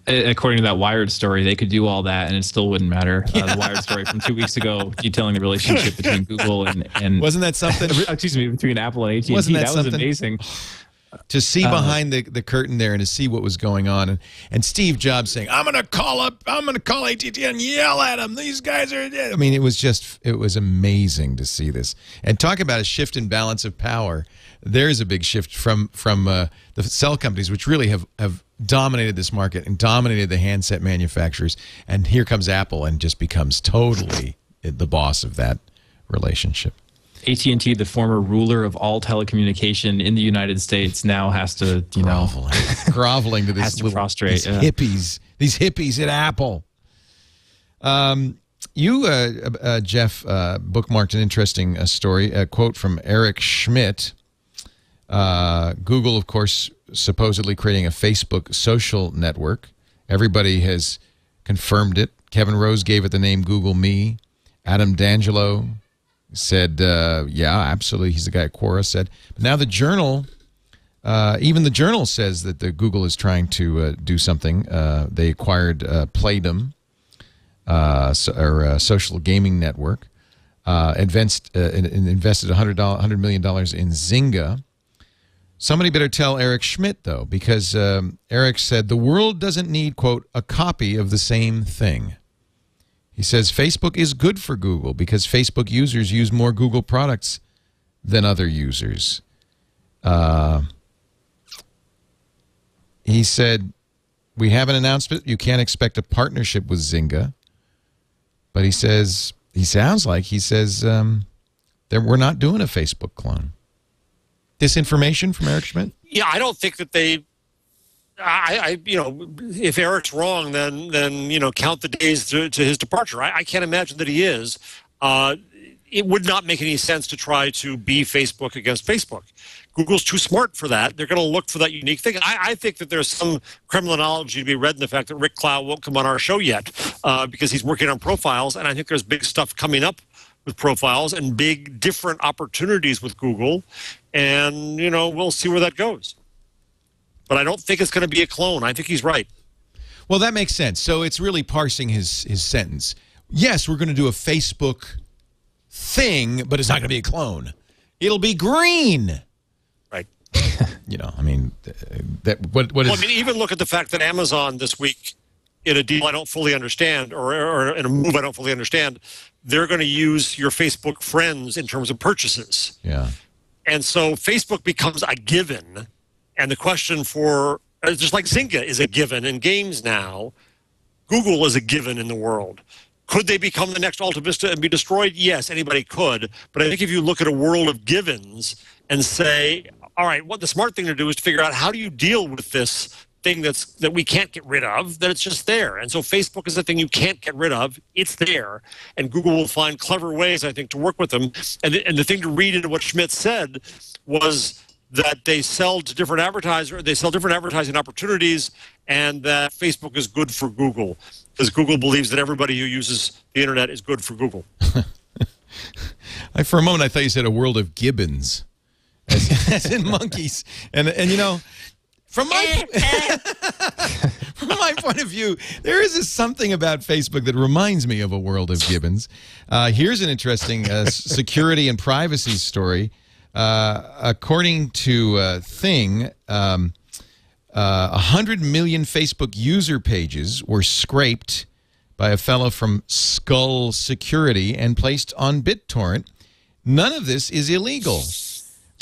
According to that Wired story, they could do all that and it still wouldn't matter. The Wired story from 2 weeks ago detailing the relationship between Google and wasn't that something? Excuse me, between Apple and AT&T. Wasn't that was amazing. To see behind the curtain there and to see what was going on, and Steve Jobs saying, I'm gonna call AT&T and yell at them. These guys are dead. I mean, it was amazing to see this. And talk about a shift in balance of power. There's a big shift from the cell companies, which really have dominated this market and dominated the handset manufacturers. And here comes Apple and just becomes totally the boss of that relationship. AT&T, the former ruler of all telecommunication in the United States, now has to, groveling to this prostrate these hippies at Apple. You, Jeff, bookmarked an interesting story, a quote from Eric Schmidt. Google, of course, supposedly creating a Facebook social network. Everybody has confirmed it. Kevin Rose gave it the name Google Me. Adam D'Angelo said, yeah, absolutely. He's the guy at Quora said. But now the Journal, even the Journal says that the Google is trying to do something. They acquired Playdom, a social gaming network, invested $100 million in Zynga. Somebody better tell Eric Schmidt, though, because Eric said the world doesn't need, quote, a copy of the same thing. He says Facebook is good for Google because Facebook users use more Google products than other users. He said, we have an announcement. You can't expect a partnership with Zynga. But he says, we're not doing a Facebook clone. Disinformation from Eric Schmidt? Yeah, I don't think that they. If Eric's wrong, then count the days to his departure. I can't imagine that he is. It would not make any sense to try to be Facebook against Facebook. Google's too smart for that. They're going to look for that unique thing. I think that there's some criminology to be read in the fact that Rick Clow won't come on our show yet because he's working on profiles, and I think there's big stuff coming up with profiles and big different opportunities with Google, and we'll see where that goes. But I don't think it's going to be a clone. I think he's right. Well, that makes sense. So it's really parsing his sentence. Yes, we're going to do a Facebook thing, but it's not going to be a clone. It'll be green. Right. I mean, even look at the fact that Amazon this week, in a deal I don't fully understand, or in a move I don't fully understand, they're going to use your Facebook friends in terms of purchases. Yeah. And so Facebook becomes a given. And the question for, just like Zynga is a given in games now, Google is a given in the world. Could they become the next Alta Vista and be destroyed? Yes, anybody could. But I think if you look at a world of givens and say, all right, what the smart thing to do is to figure out how do you deal with this thing that we can't get rid of, that it's just there. And so Facebook is the thing you can't get rid of. It's there. And Google will find clever ways, I think, to work with them. And the thing to read into what Schmidt said was that they sell to different advertisers, they sell different advertising opportunities, and that Facebook is good for Google because Google believes that everybody who uses the internet is good for Google. For a moment, I thought you said a world of gibbons, as in monkeys, and from my point of view, there is something about Facebook that reminds me of a World of Gibbons. Here's an interesting security and privacy story. According to Thing, 100 million Facebook user pages were scraped by a fellow from Skull Security and placed on BitTorrent. None of this is illegal.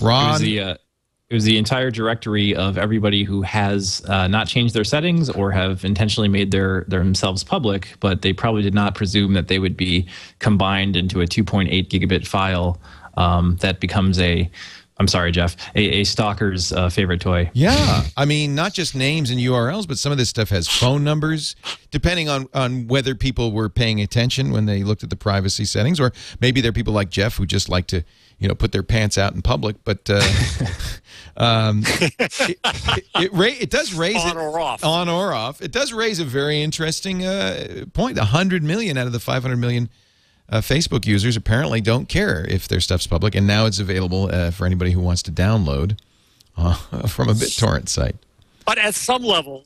Ron, it was the entire directory of everybody who has not changed their settings or have intentionally made themselves public, but they probably did not presume that they would be combined into a 2.8 gigabit file that becomes I'm sorry, Jeff, a stalker's favorite toy. Yeah. I mean, not just names and URLs, but some of this stuff has phone numbers, depending on whether people were paying attention when they looked at the privacy settings, or maybe there are people like Jeff who just like to, put their pants out in public. But it does raise on or off. On or off. It does raise a very interesting point. 100 million out of the 500 million Facebook users apparently don't care if their stuff's public, and now it's available for anybody who wants to download from a BitTorrent site. But at some level,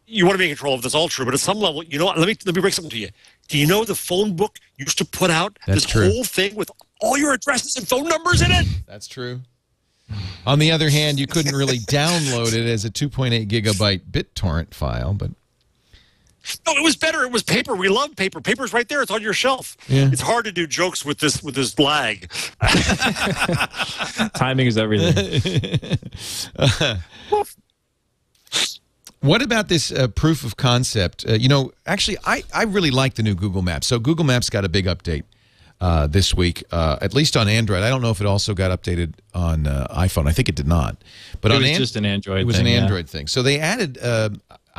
you want to be in control of this, all true, but at some level, let me break something to you. Do you know the phone book used to put out whole thing with all your addresses and phone numbers in it? That's true. On the other hand, you couldn't really download it as a 2.8 gigabyte BitTorrent file, but... No, it was better. It was paper. We love paper. Paper's right there. It's on your shelf. Yeah. It's hard to do jokes with this lag. Timing is everything. What about this proof of concept? Actually, I really like the new Google Maps. So Google Maps got a big update this week, at least on Android. I don't know if it also got updated on iPhone. I think it did not. But it was just an Android thing. It was an Android thing. So they added...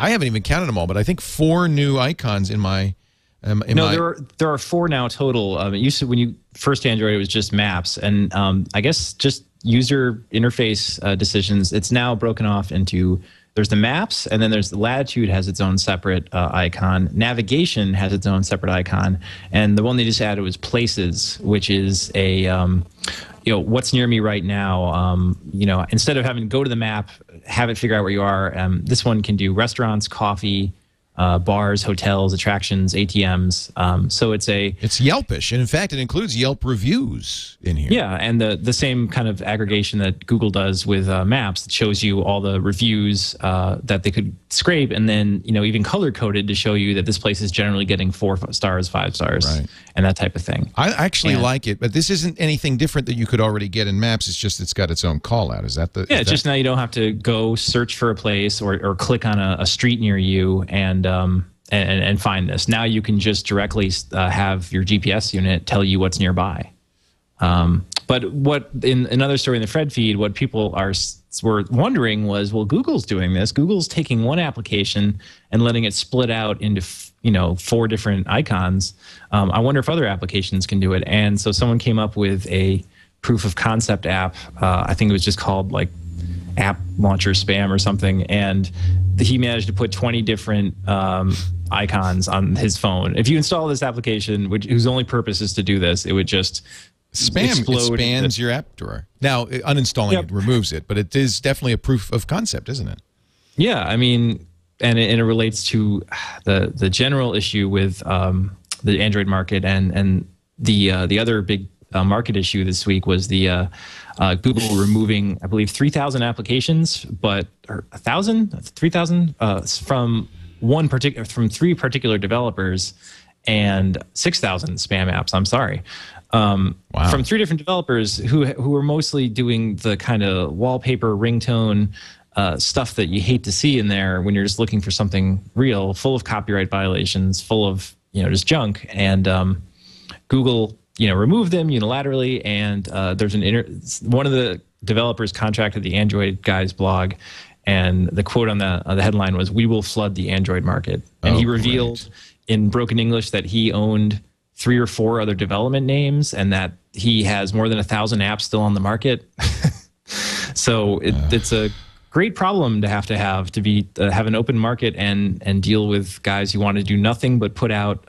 I haven't even counted them all, but I think 4 new icons in my... there are 4 now total. It used to, when you first Android, it was just maps. And I guess just user interface decisions. It's now broken off into... There's the maps, and then there's the latitude has its own separate icon. Navigation has its own separate icon. And the one they just added was places, which is a... what's near me right now, instead of having to go to the map, have it figure out where you are, this one can do restaurants, coffee, bars, hotels, attractions, ATMs. So it's Yelpish, and in fact, it includes Yelp reviews in here. Yeah, and the same kind of aggregation that Google does with Maps that shows you all the reviews that they could scrape, and then even color coded to show you that this place is generally getting 4 stars, 5 stars, and that type of thing. I actually like it, but this isn't anything different that you could already get in Maps. It's just it's got its own call out. Is that the? Yeah, just now you don't have to go search for a place or click on a street near you and find this. Now you can just directly have your GPS unit tell you what's nearby. But what in another story in the Friendfeed, what people were wondering was, well, Google's doing this. Google's taking one application and letting it split out into 4 different icons. I wonder if other applications can do it. And so someone came up with a proof of concept app. I think it was just called like App Launcher Spam or something, and he managed to put 20 different icons on his phone. If you install this application, whose only purpose is to do this, it would just expands your app drawer. Now, uninstalling it removes it, but it is definitely a proof of concept, isn't it? Yeah, I mean, and it relates to the general issue with the Android market, and the other big market issue this week was the Google removing, I believe, 3,000 applications, but 3,000 from 3 particular developers, and 6,000 spam apps. I'm sorry, from 3 different developers who were mostly doing the kind of wallpaper, ringtone stuff that you hate to see in there when you're just looking for something real, full of copyright violations, full of just junk, and Google removed them unilaterally, and there's one of the developers contracted the Android guy's blog, and the quote on the headline was, "We will flood the Android market." And he revealed in broken English that he owned 3 or 4 other development names, and that he has more than 1,000 apps still on the market. So it's a great problem to have have an open market and deal with guys who want to do nothing but put out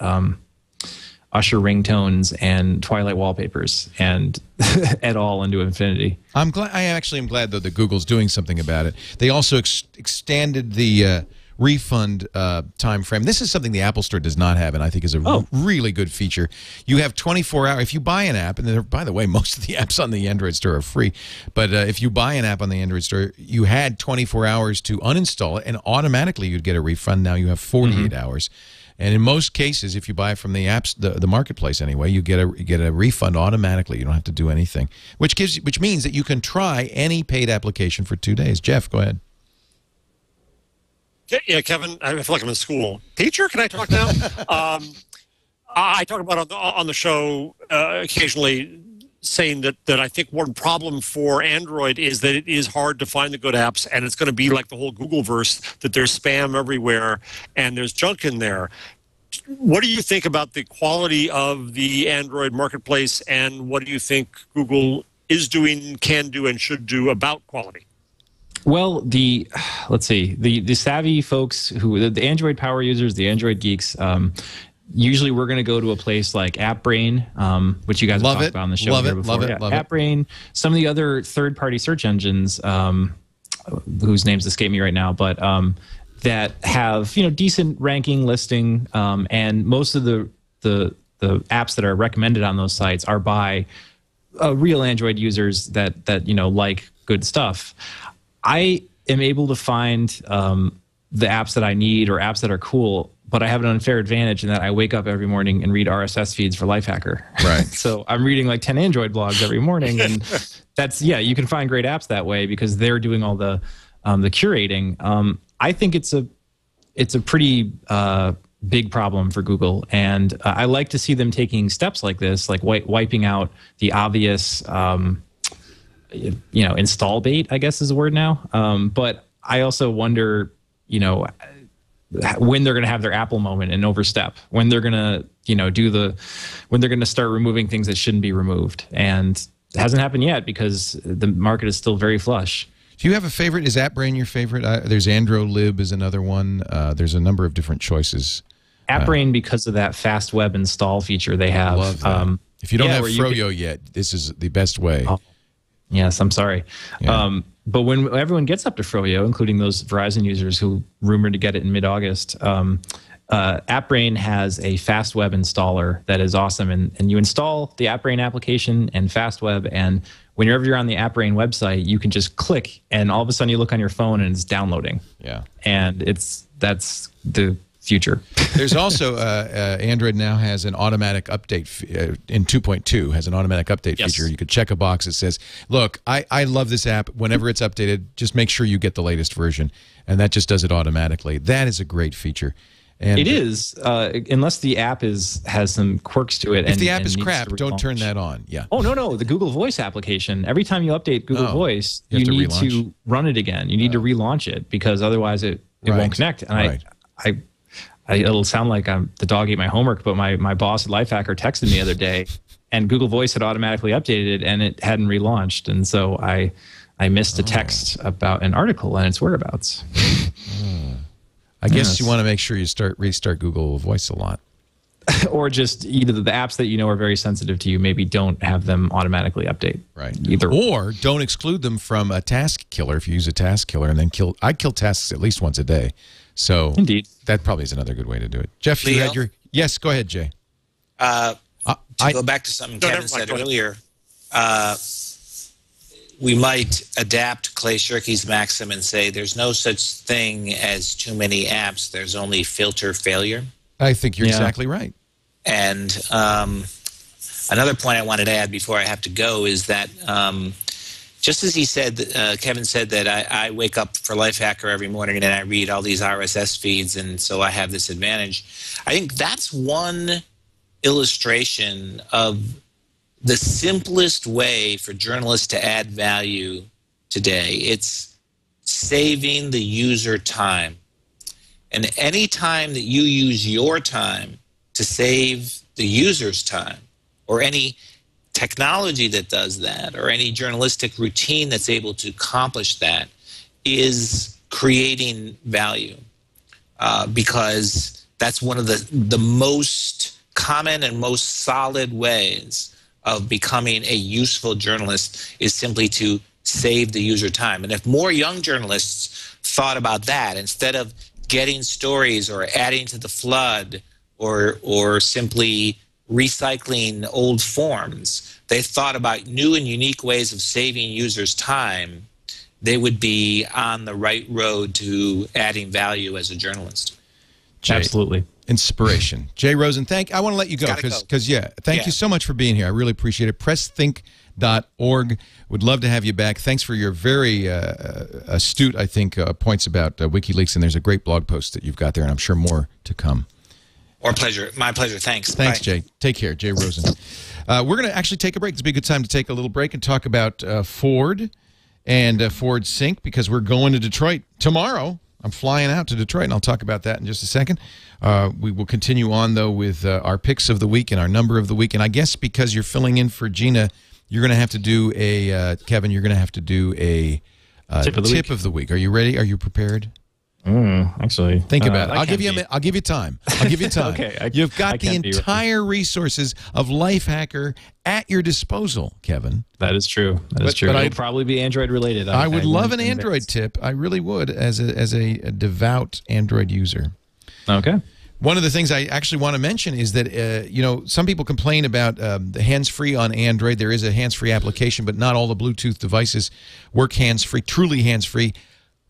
Usher ringtones and Twilight wallpapers and et al. Into infinity. I actually am glad, though, that Google's doing something about it. They also extended the refund time frame. This is something the Apple Store does not have, and I think is a really good feature. You have 24 hours. If you buy an app, and by the way, most of the apps on the Android Store are free, but if you buy an app on the Android Store, you had 24 hours to uninstall it, and automatically you'd get a refund. Now you have 48 hours. And in most cases, if you buy it from the apps, the marketplace anyway, you get a refund automatically. You don't have to do anything, which means that you can try any paid application for 2 days. Jeff, go ahead. Yeah, Kevin, I feel like I'm in school. Teacher, can I talk now? I talk about on the show occasionally, saying that I think one problem for Android is that it is hard to find the good apps, and it's going to be like the whole Google-verse, that there's spam everywhere and there's junk in there. What do you think about the quality of the Android marketplace, and what do you think Google is doing, can do, and should do about quality? Well, let's see, the savvy folks, the Android power users, the Android geeks, usually we're going to go to a place like AppBrain, which you guys have talked about on the show before. Love it. AppBrain, some of the other third-party search engines, whose names escape me right now, but that have decent ranking, listing, and most of the apps that are recommended on those sites are by real Android users that like good stuff. I am able to find the apps that I need or apps that are cool, but I have an unfair advantage in that I wake up every morning and read RSS feeds for Lifehacker. Right. So I'm reading like 10 Android blogs every morning, and you can find great apps that way because they're doing all the curating. I think it's a pretty big problem for Google, and I like to see them taking steps like this, like wiping out the obvious, install bait, I guess is the word now. But I also wonder, when they're going to have their Apple moment and overstep, when they're going to, when they're going to start removing things that shouldn't be removed. And it hasn't happened yet because the market is still very flush. Do you have a favorite? Is AppBrain your favorite? There's AndroLib is another one. There's a number of different choices. AppBrain, because of that fast web install feature they have. Love that. If you don't have Froyo yet, this is the best way. Oh, yes, I'm sorry. Yeah. But when everyone gets up to Froyo, including those Verizon users who rumored to get it in mid-August, AppBrain has a fast web installer that is awesome. And you install the AppBrain application and fast web, and whenever you're on the AppBrain website, you can just click, and all of a sudden you look on your phone and it's downloading. Yeah. And that's the future. There's also Android now has an automatic update in 2.2 has an automatic update feature. You could check a box that says, look, I love this app. Whenever it's updated, just make sure you get the latest version. And that just does it automatically. That is a great feature. And it is, unless the app has some quirks to it. If the app is crap, don't turn that on. Yeah. Oh, no. The Google Voice application, every time you update Google Voice, you need to run it again. You need to relaunch it because otherwise it won't connect. And it'll sound like the dog ate my homework, but my boss at Lifehacker texted me the other day, and Google Voice had automatically updated it, and it hadn't relaunched. And so I missed a text about an article and its whereabouts. I guess you want to make sure you restart Google Voice a lot. Or just either the apps that are very sensitive to you, maybe don't have them automatically update. Right. Or don't exclude them from a task killer if you use a task killer, and then I kill tasks at least once a day. So indeed, that probably is another good way to do it. Jeff, you had your... Yes, go ahead, Jay. To go back to something Kevin said earlier, we might adapt Clay Shirky's maxim and say there's no such thing as too many apps. There's only filter failure. I think you're exactly right. And another point I wanted to add before I have to go is that just as he said, Kevin said that I wake up for Lifehacker every morning and then I read all these RSS feeds, and so I have this advantage. I think that's one illustration of the simplest way for journalists to add value today. It's saving the user time. And any time that you use your time to save the user's time, or any technology that does that, or any journalistic routine that's able to accomplish that, is creating value. Because that's one of the most common and most solid ways of becoming a useful journalist, is simply to save the user time. And if more young journalists thought about that, instead of getting stories or adding to the flood or simply recycling old forms. They thought about new and unique ways of saving users time. They would be on the right road to adding value as a journalist. Jay, absolutely. Inspiration. Jay Rosen, I want to let you go because thank you so much for being here. I really appreciate it. PressThink.org. Would love to have you back. Thanks for your very astute, I think, points about WikiLeaks, and there's a great blog post that you've got there, and I'm sure more to come. Our pleasure. My pleasure. Thanks. Thanks, Bye. Jay. Take care. Jay Rosen. We're going to actually take a break. It's a good time to take a little break and talk about Ford and Ford Sync, because we're going to Detroit tomorrow. I'm flying out to Detroit, and I'll talk about that in just a second. We will continue on, though, with our picks of the week and our number of the week. And I guess because you're filling in for Gina, you're going to have to do a, Kevin, you're going to have to do a tip of the week. Are you ready? Are you prepared? Actually, think about it. I'll give you time. I'll give you time. Okay, You've got the entire resources of Lifehacker at your disposal, Kevin. That is true. That is true. It'll probably be Android related. I would love an Android tip. I really would, as a devout Android user. Okay. One of the things I actually want to mention is that, you know, some people complain about the hands-free on Android. There is a hands-free application, but not all the Bluetooth devices work hands-free, truly hands-free.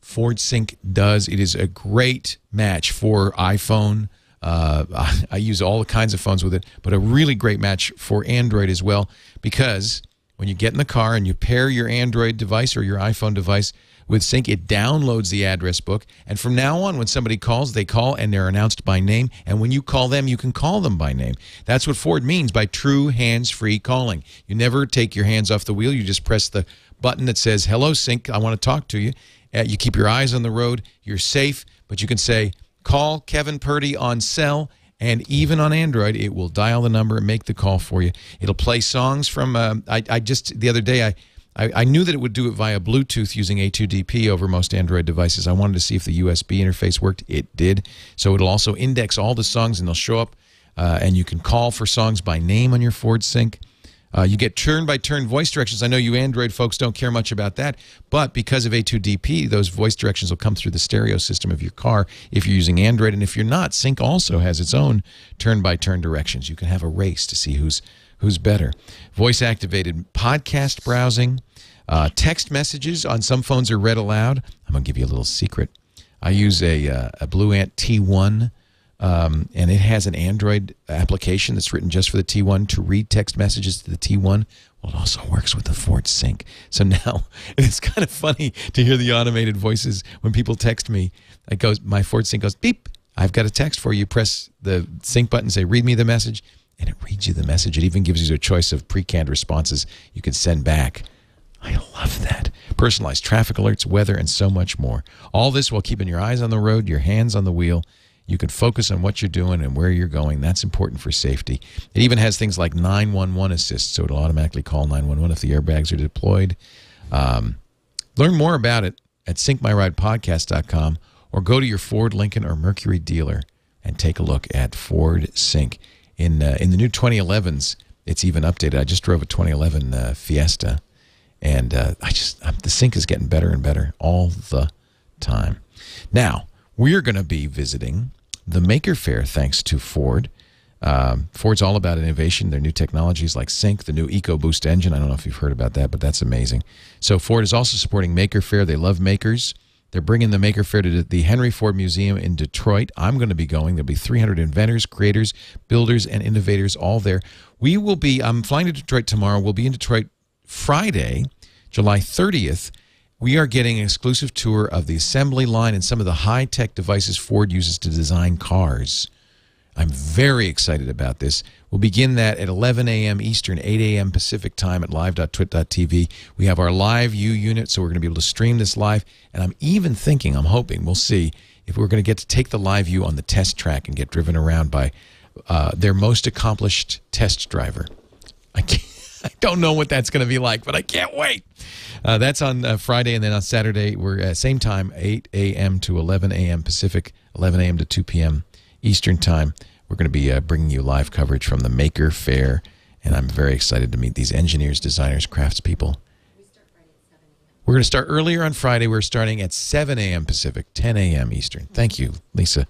Ford Sync does. It is a great match for iPhone. I use all kinds of phones with it, but a really great match for Android as well, because when you get in the car and you pair your Android device or your iPhone device with Sync, it downloads the address book, and from now on, when somebody calls, they call and they're announced by name, and when you call them, you can call them by name. That's what Ford means by true hands-free calling. You never take your hands off the wheel. You just press the button that says, "Hello, Sync, I want to talk to you." You keep your eyes on the road. You're safe, but you can say, "Call Kevin Purdy on cell," and even on Android, it will dial the number and make the call for you. It'll play songs from, I just, the other day, I knew that it would do it via Bluetooth using A2DP over most Android devices. I wanted to see if the USB interface worked. It did. So it'll also index all the songs, and they'll show up, and you can call for songs by name on your Ford Sync. You get turn-by-turn voice directions. I know you Android folks don't care much about that, but because of A2DP, those voice directions will come through the stereo system of your car if you're using Android. And if you're not, Sync also has its own turn-by-turn directions. You can have a race to see who's better. Voice-activated podcast browsing. Text messages on some phones are read aloud. I'm going to give you a little secret. I use a Blue Ant T1, and it has an Android application that's written just for the T1 to read text messages to the T1. Well, it also works with the Ford Sync. So now it's kind of funny to hear the automated voices when people text me. It goes, my Ford Sync goes, beep, I've got a text for you. Press the Sync button, say, read me the message, and it reads you the message. It even gives you a choice of pre-canned responses you can send back. I love that. Personalized traffic alerts, weather, and so much more. All this while keeping your eyes on the road, your hands on the wheel. You can focus on what you're doing and where you're going. That's important for safety. It even has things like 911 assist, so it'll automatically call 911 if the airbags are deployed. Learn more about it at syncmyridepodcast.com, or go to your Ford, Lincoln, or Mercury dealer and take a look at Ford Sync. In the new 2011s, it's even updated. I just drove a 2011 Fiesta, and the Sync is getting better and better all the time. Now, we're going to be visiting the Maker Faire thanks to Ford. Ford's all about innovation. Their new technologies like Sync, the new EcoBoost engine. I don't know if you've heard about that, but that's amazing. So Ford is also supporting Maker Faire. They love makers. They're bringing the Maker Faire to the Henry Ford Museum in Detroit. I'm going to be going. There'll be 300 inventors, creators, builders, and innovators all there. We will be, I'm flying to Detroit tomorrow. We'll be in Detroit Friday, July 30th. We are getting an exclusive tour of the assembly line and some of the high-tech devices Ford uses to design cars. I'm very excited about this. We'll begin that at 11 a.m. Eastern, 8 a.m. Pacific time at live.twit.tv. We have our live view unit, so we're going to be able to stream this live. And I'm even thinking, I'm hoping, we'll see, if we're going to get to take the live view on the test track and get driven around by their most accomplished test driver. I don't know what that's going to be like, but I can't wait. That's on Friday, and then on Saturday, we're at same time, 8 a.m. to 11 a.m. Pacific, 11 a.m. to 2 p.m. Eastern time. We're going to be bringing you live coverage from the Maker Faire, and I'm very excited to meet these engineers, designers, craftspeople. We're going to start earlier on Friday. We're starting at 7 a.m. Pacific, 10 a.m. Eastern. Thank you, Lisa.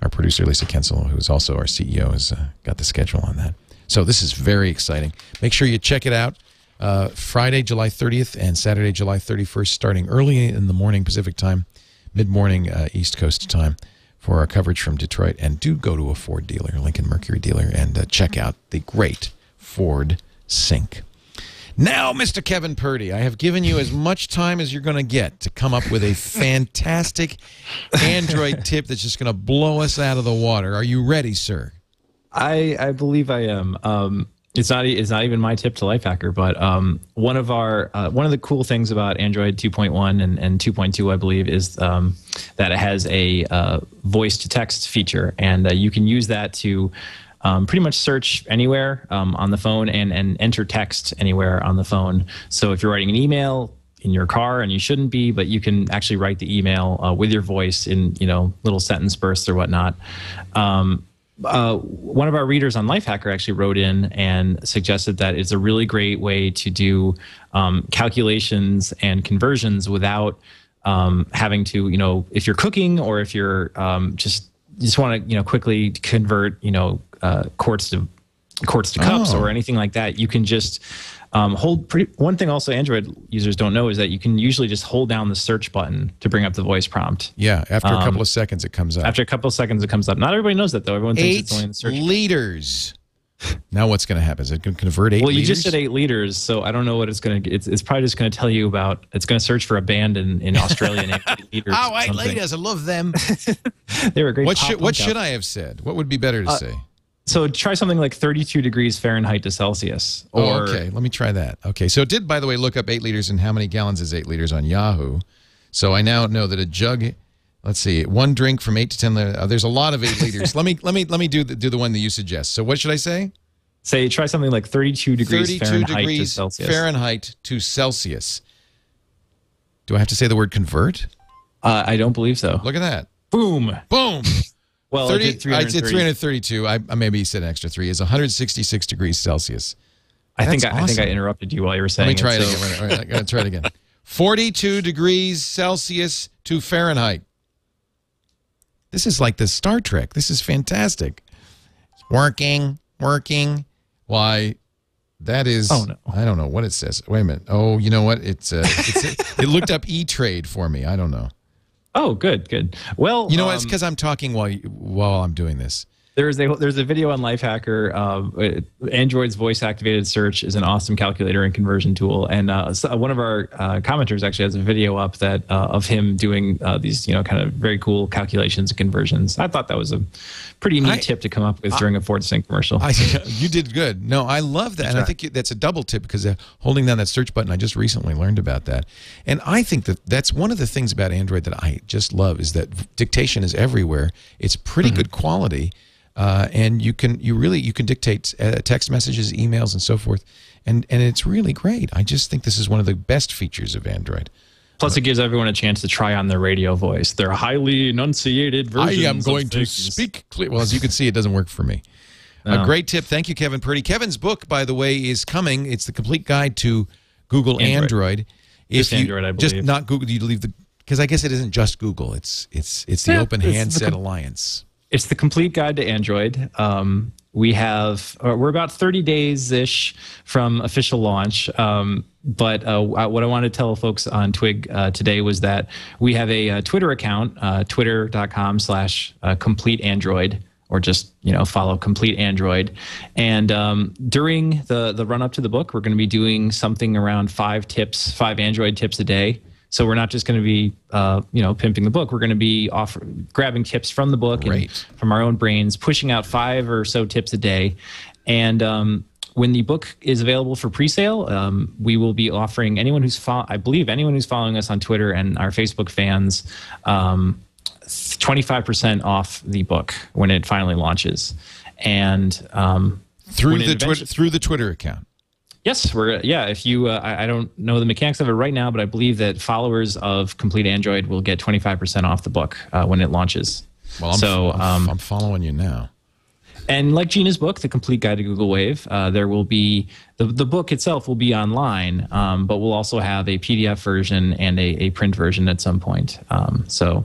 Our producer, Lisa Kensel, who is also our CEO, has got the schedule on that. So this is very exciting. Make sure you check it out. Friday, July 30th and Saturday, July 31st, starting early in the morning Pacific time, mid-morning East Coast time for our coverage from Detroit. And do go to a Ford dealer, Lincoln Mercury dealer, and check out the great Ford Sync. Now, Mr. Kevin Purdy, I have given you as much time as you're going to get to come up with a fantastic Android tip that's just going to blow us out of the water. Are you ready, sir? I believe I am. It's not even my tip to Lifehacker, but one of the cool things about Android 2.1 and 2.2, I believe, is that it has a voice to text feature, and you can use that to pretty much search anywhere on the phone and enter text anywhere on the phone. So if you're writing an email in your car, and you shouldn't be, but you can actually write the email with your voice in little sentence bursts or whatnot. One of our readers on Lifehacker actually wrote in and suggested that it's a really great way to do calculations and conversions without having to, if you're cooking or if you're just want to, quickly convert, quarts to cups or anything like that. You can just one thing also Android users don't know is that you can usually just hold down the search button to bring up the voice prompt. Yeah, after a couple of seconds it comes up. After a couple of seconds it comes up. Not everybody knows that, though. Everyone thinks it's only in the search. 8 liters. Now what's going to happen? Is it going to convert 8 liters? Well, you just said 8 liters, so I don't know what it's going to... It's probably just going to tell you about... It's going to search for a band in Australia named 8 liters. Oh, 8 liters. I love them. They were great. What should I have said? What would be better to say? So try something like 32 degrees Fahrenheit to Celsius. Or, okay, let me try that. Okay, so it did, by the way, look up 8 liters and how many gallons is 8 liters on Yahoo. So I now know that a jug, let's see, 1 drink from 8 to 10 liters. There's a lot of 8 liters. Let me do the one that you suggest. So what should I say? Try something like 32 degrees Fahrenheit to Celsius. Fahrenheit to Celsius. Do I have to say the word convert? I don't believe so. Look at that. Boom. Boom. Well, 30, I did 332. I maybe said an extra 3. Is 166 degrees Celsius. I think I interrupted you while you were saying. Let me try it again. Right, I gotta try it again. 42 degrees Celsius to Fahrenheit. This is like the Star Trek. This is fantastic. Working. Why? That is. Oh no. I don't know what it says. Wait a minute. Oh, you know what? It looked up E-Trade for me. I don't know. Oh, good. Well, you know what? It's because I'm talking while I'm doing this. There's a video on Lifehacker. Android's voice-activated search is an awesome calculator and conversion tool, and one of our commenters actually has a video up that of him doing these kind of very cool calculations and conversions. I thought that was a pretty neat tip to come up with during a Ford Sync commercial. You did good. No, I love that, and I think that's a double tip because holding down that search button. I just recently learned about that, and I think that's one of the things about Android that I just love is that dictation is everywhere. It's pretty good quality. And you can dictate text messages, emails, and so forth, and it's really great. I just think this is one of the best features of Android. Plus, it gives everyone a chance to try on their radio voice. Their highly enunciated versions. I am going to speak clear. Well, as you can see, it doesn't work for me. No. A great tip. Thank you, Kevin Purdy. Kevin's book, by the way, is coming. It's the complete guide to Google Android. Just Android, I believe. Just not Google. You leave because I guess it isn't just Google. It's the Open Handset Alliance. It's the complete guide to Android. We're about 30 days-ish from official launch. But what I wanted to tell folks on Twig today was that we have a Twitter account, twitter.com/completeandroid, or just follow Complete Android. And during the run-up to the book, we're going to be doing something around 5 Android tips a day. So we're not just going to be, pimping the book. We're going to be grabbing tips from the book and from our own brains, pushing out 5 or so tips a day. And when the book is available for pre-sale, we will be offering anyone who's following us on Twitter and our Facebook fans 25% off the book when it finally launches. And through the Twitter account. Yes, if you, I don't know the mechanics of it right now, but I believe that followers of Complete Android will get 25% off the book when it launches. Well, I'm following you now. And like Gina's book, The Complete Guide to Google Wave, there will be the book itself will be online, but we'll also have a PDF version and a print version at some point. So,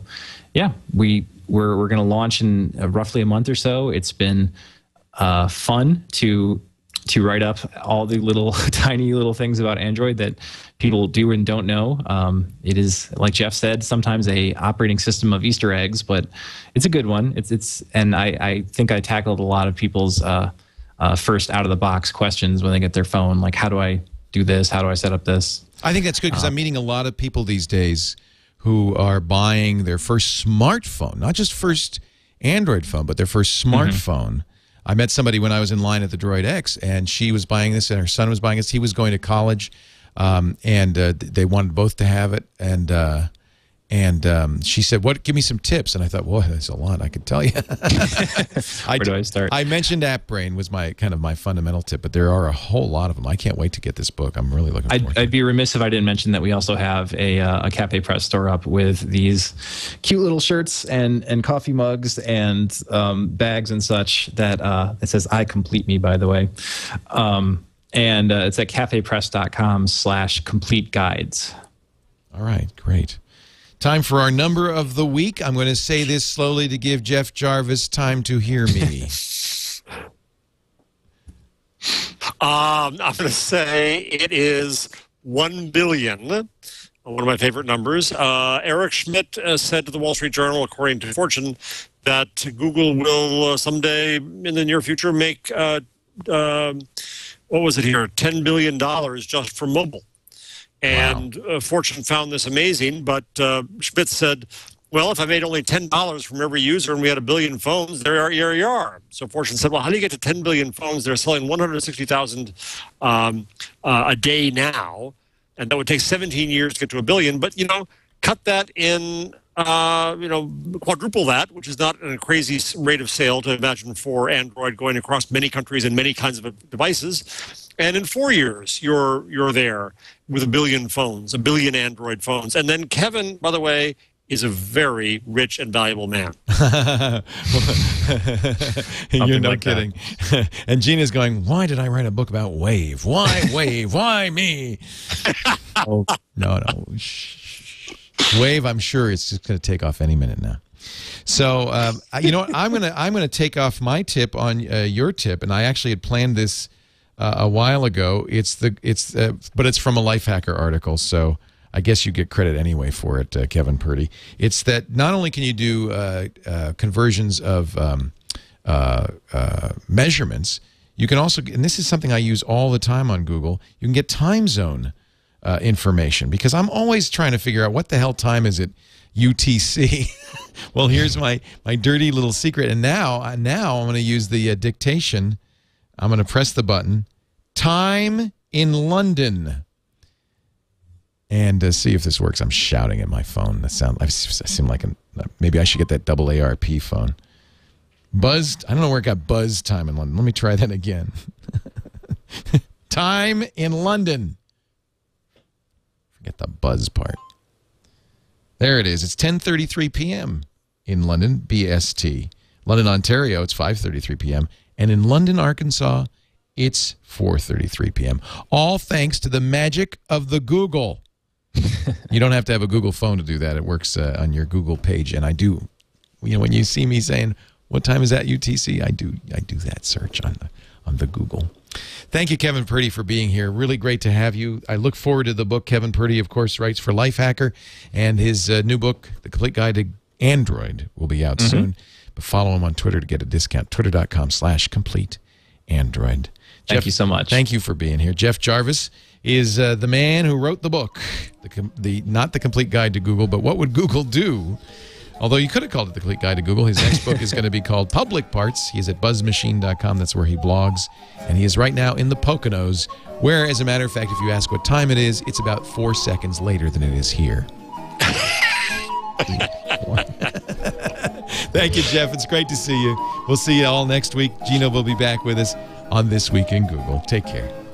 yeah, we're going to launch in roughly a month or so. It's been fun to write up all the little tiny little things about Android that people do and don't know. It is, like Jeff said, sometimes a operating system of Easter eggs, but it's a good one. And I think I tackled a lot of people's first out of the box questions when they get their phone, like, how do I do this? How do I set up this? I think that's good because I'm meeting a lot of people these days who are buying their first smartphone, not just first Android phone, but their first smartphone. I met somebody when I was in line at the Droid X, and she was buying this, and her son was buying this. He was going to college, and they wanted both to have it. And she said, give me some tips. And I thought, well, that's a lot I could tell you. Where do I start? I mentioned App Brain was my fundamental tip, but there are a whole lot of them. I can't wait to get this book. I'm really looking forward to it. I'd be remiss if I didn't mention that we also have a Cafe Press store up with these cute little shirts and coffee mugs and bags and such that it says, I complete me, by the way. And it's at cafepress.com/complete guides. All right, great. Time for our number of the week. I'm going to say this slowly to give Jeff Jarvis time to hear me. I'm going to say it is 1 billion, one of my favorite numbers. Eric Schmidt said to the Wall Street Journal, according to Fortune, that Google will someday in the near future make, what was it here, $10 billion just for mobile. And Fortune found this amazing, but Schmidt said, well, if I made only $10 from every user and we had 1 billion phones, there you are. So Fortune said, well, how do you get to 10 billion phones? They're selling 160,000 a day now, and that would take 17 years to get to 1 billion. But, cut that in, quadruple that, which is not a crazy rate of sale to imagine for Android going across many countries and many kinds of devices. And in 4 years, you're there with 1 billion phones, 1 billion Android phones. And then Kevin, by the way, is a very rich and valuable man. You're not kidding. And Gina's going, why did I write a book about Wave? Why Wave? Why me? Oh, no. Wave, I'm sure it's just going to take off any minute now. So, you know what? I'm gonna take off my tip on your tip, and I actually had planned this a while ago. But it's from a Lifehacker article, so I guess you get credit anyway for it, Kevin Purdy. It's that not only can you do conversions of measurements, you can also, and this is something I use all the time on Google, you can get time zone information, because I'm always trying to figure out what the hell time is it UTC. Well, here's my dirty little secret, and now I'm going to use the dictation. I'm going to press the button, time in London, and see if this works. I'm shouting at my phone. I seem like maybe I should get that double ARP phone. Buzzed. I don't know where it got buzz time in London. Let me try that again. Time in London. Forget the buzz part. There it is. It's 10:33 p.m. in London, BST. London, Ontario, it's 5:33 p.m. And in London, Arkansas, it's 4:33 p.m. All thanks to the magic of the Google. You don't have to have a Google phone to do that. It works on your Google page. And I do, when you see me saying, what time is that UTC? I do that search on the Google. Thank you, Kevin Purdy, for being here. Really great to have you. I look forward to the book. Kevin Purdy, of course, writes for Lifehacker, and his new book, The Complete Guide to Android, will be out soon. But follow him on Twitter to get a discount. Twitter.com/CompleteAndroid. Thank you so much. Thank you for being here. Jeff Jarvis is the man who wrote the book, not The Complete Guide to Google, but What Would Google Do? Although you could have called it The Complete Guide to Google. His next book is going to be called Public Parts. He is at buzzmachine.com. That's where he blogs. And he is right now in the Poconos, where, as a matter of fact, if you ask what time it is, it's about 4 seconds later than it is here. Thank you, Jeff. It's great to see you. We'll see you all next week. Gina will be back with us on This Week in Google. Take care.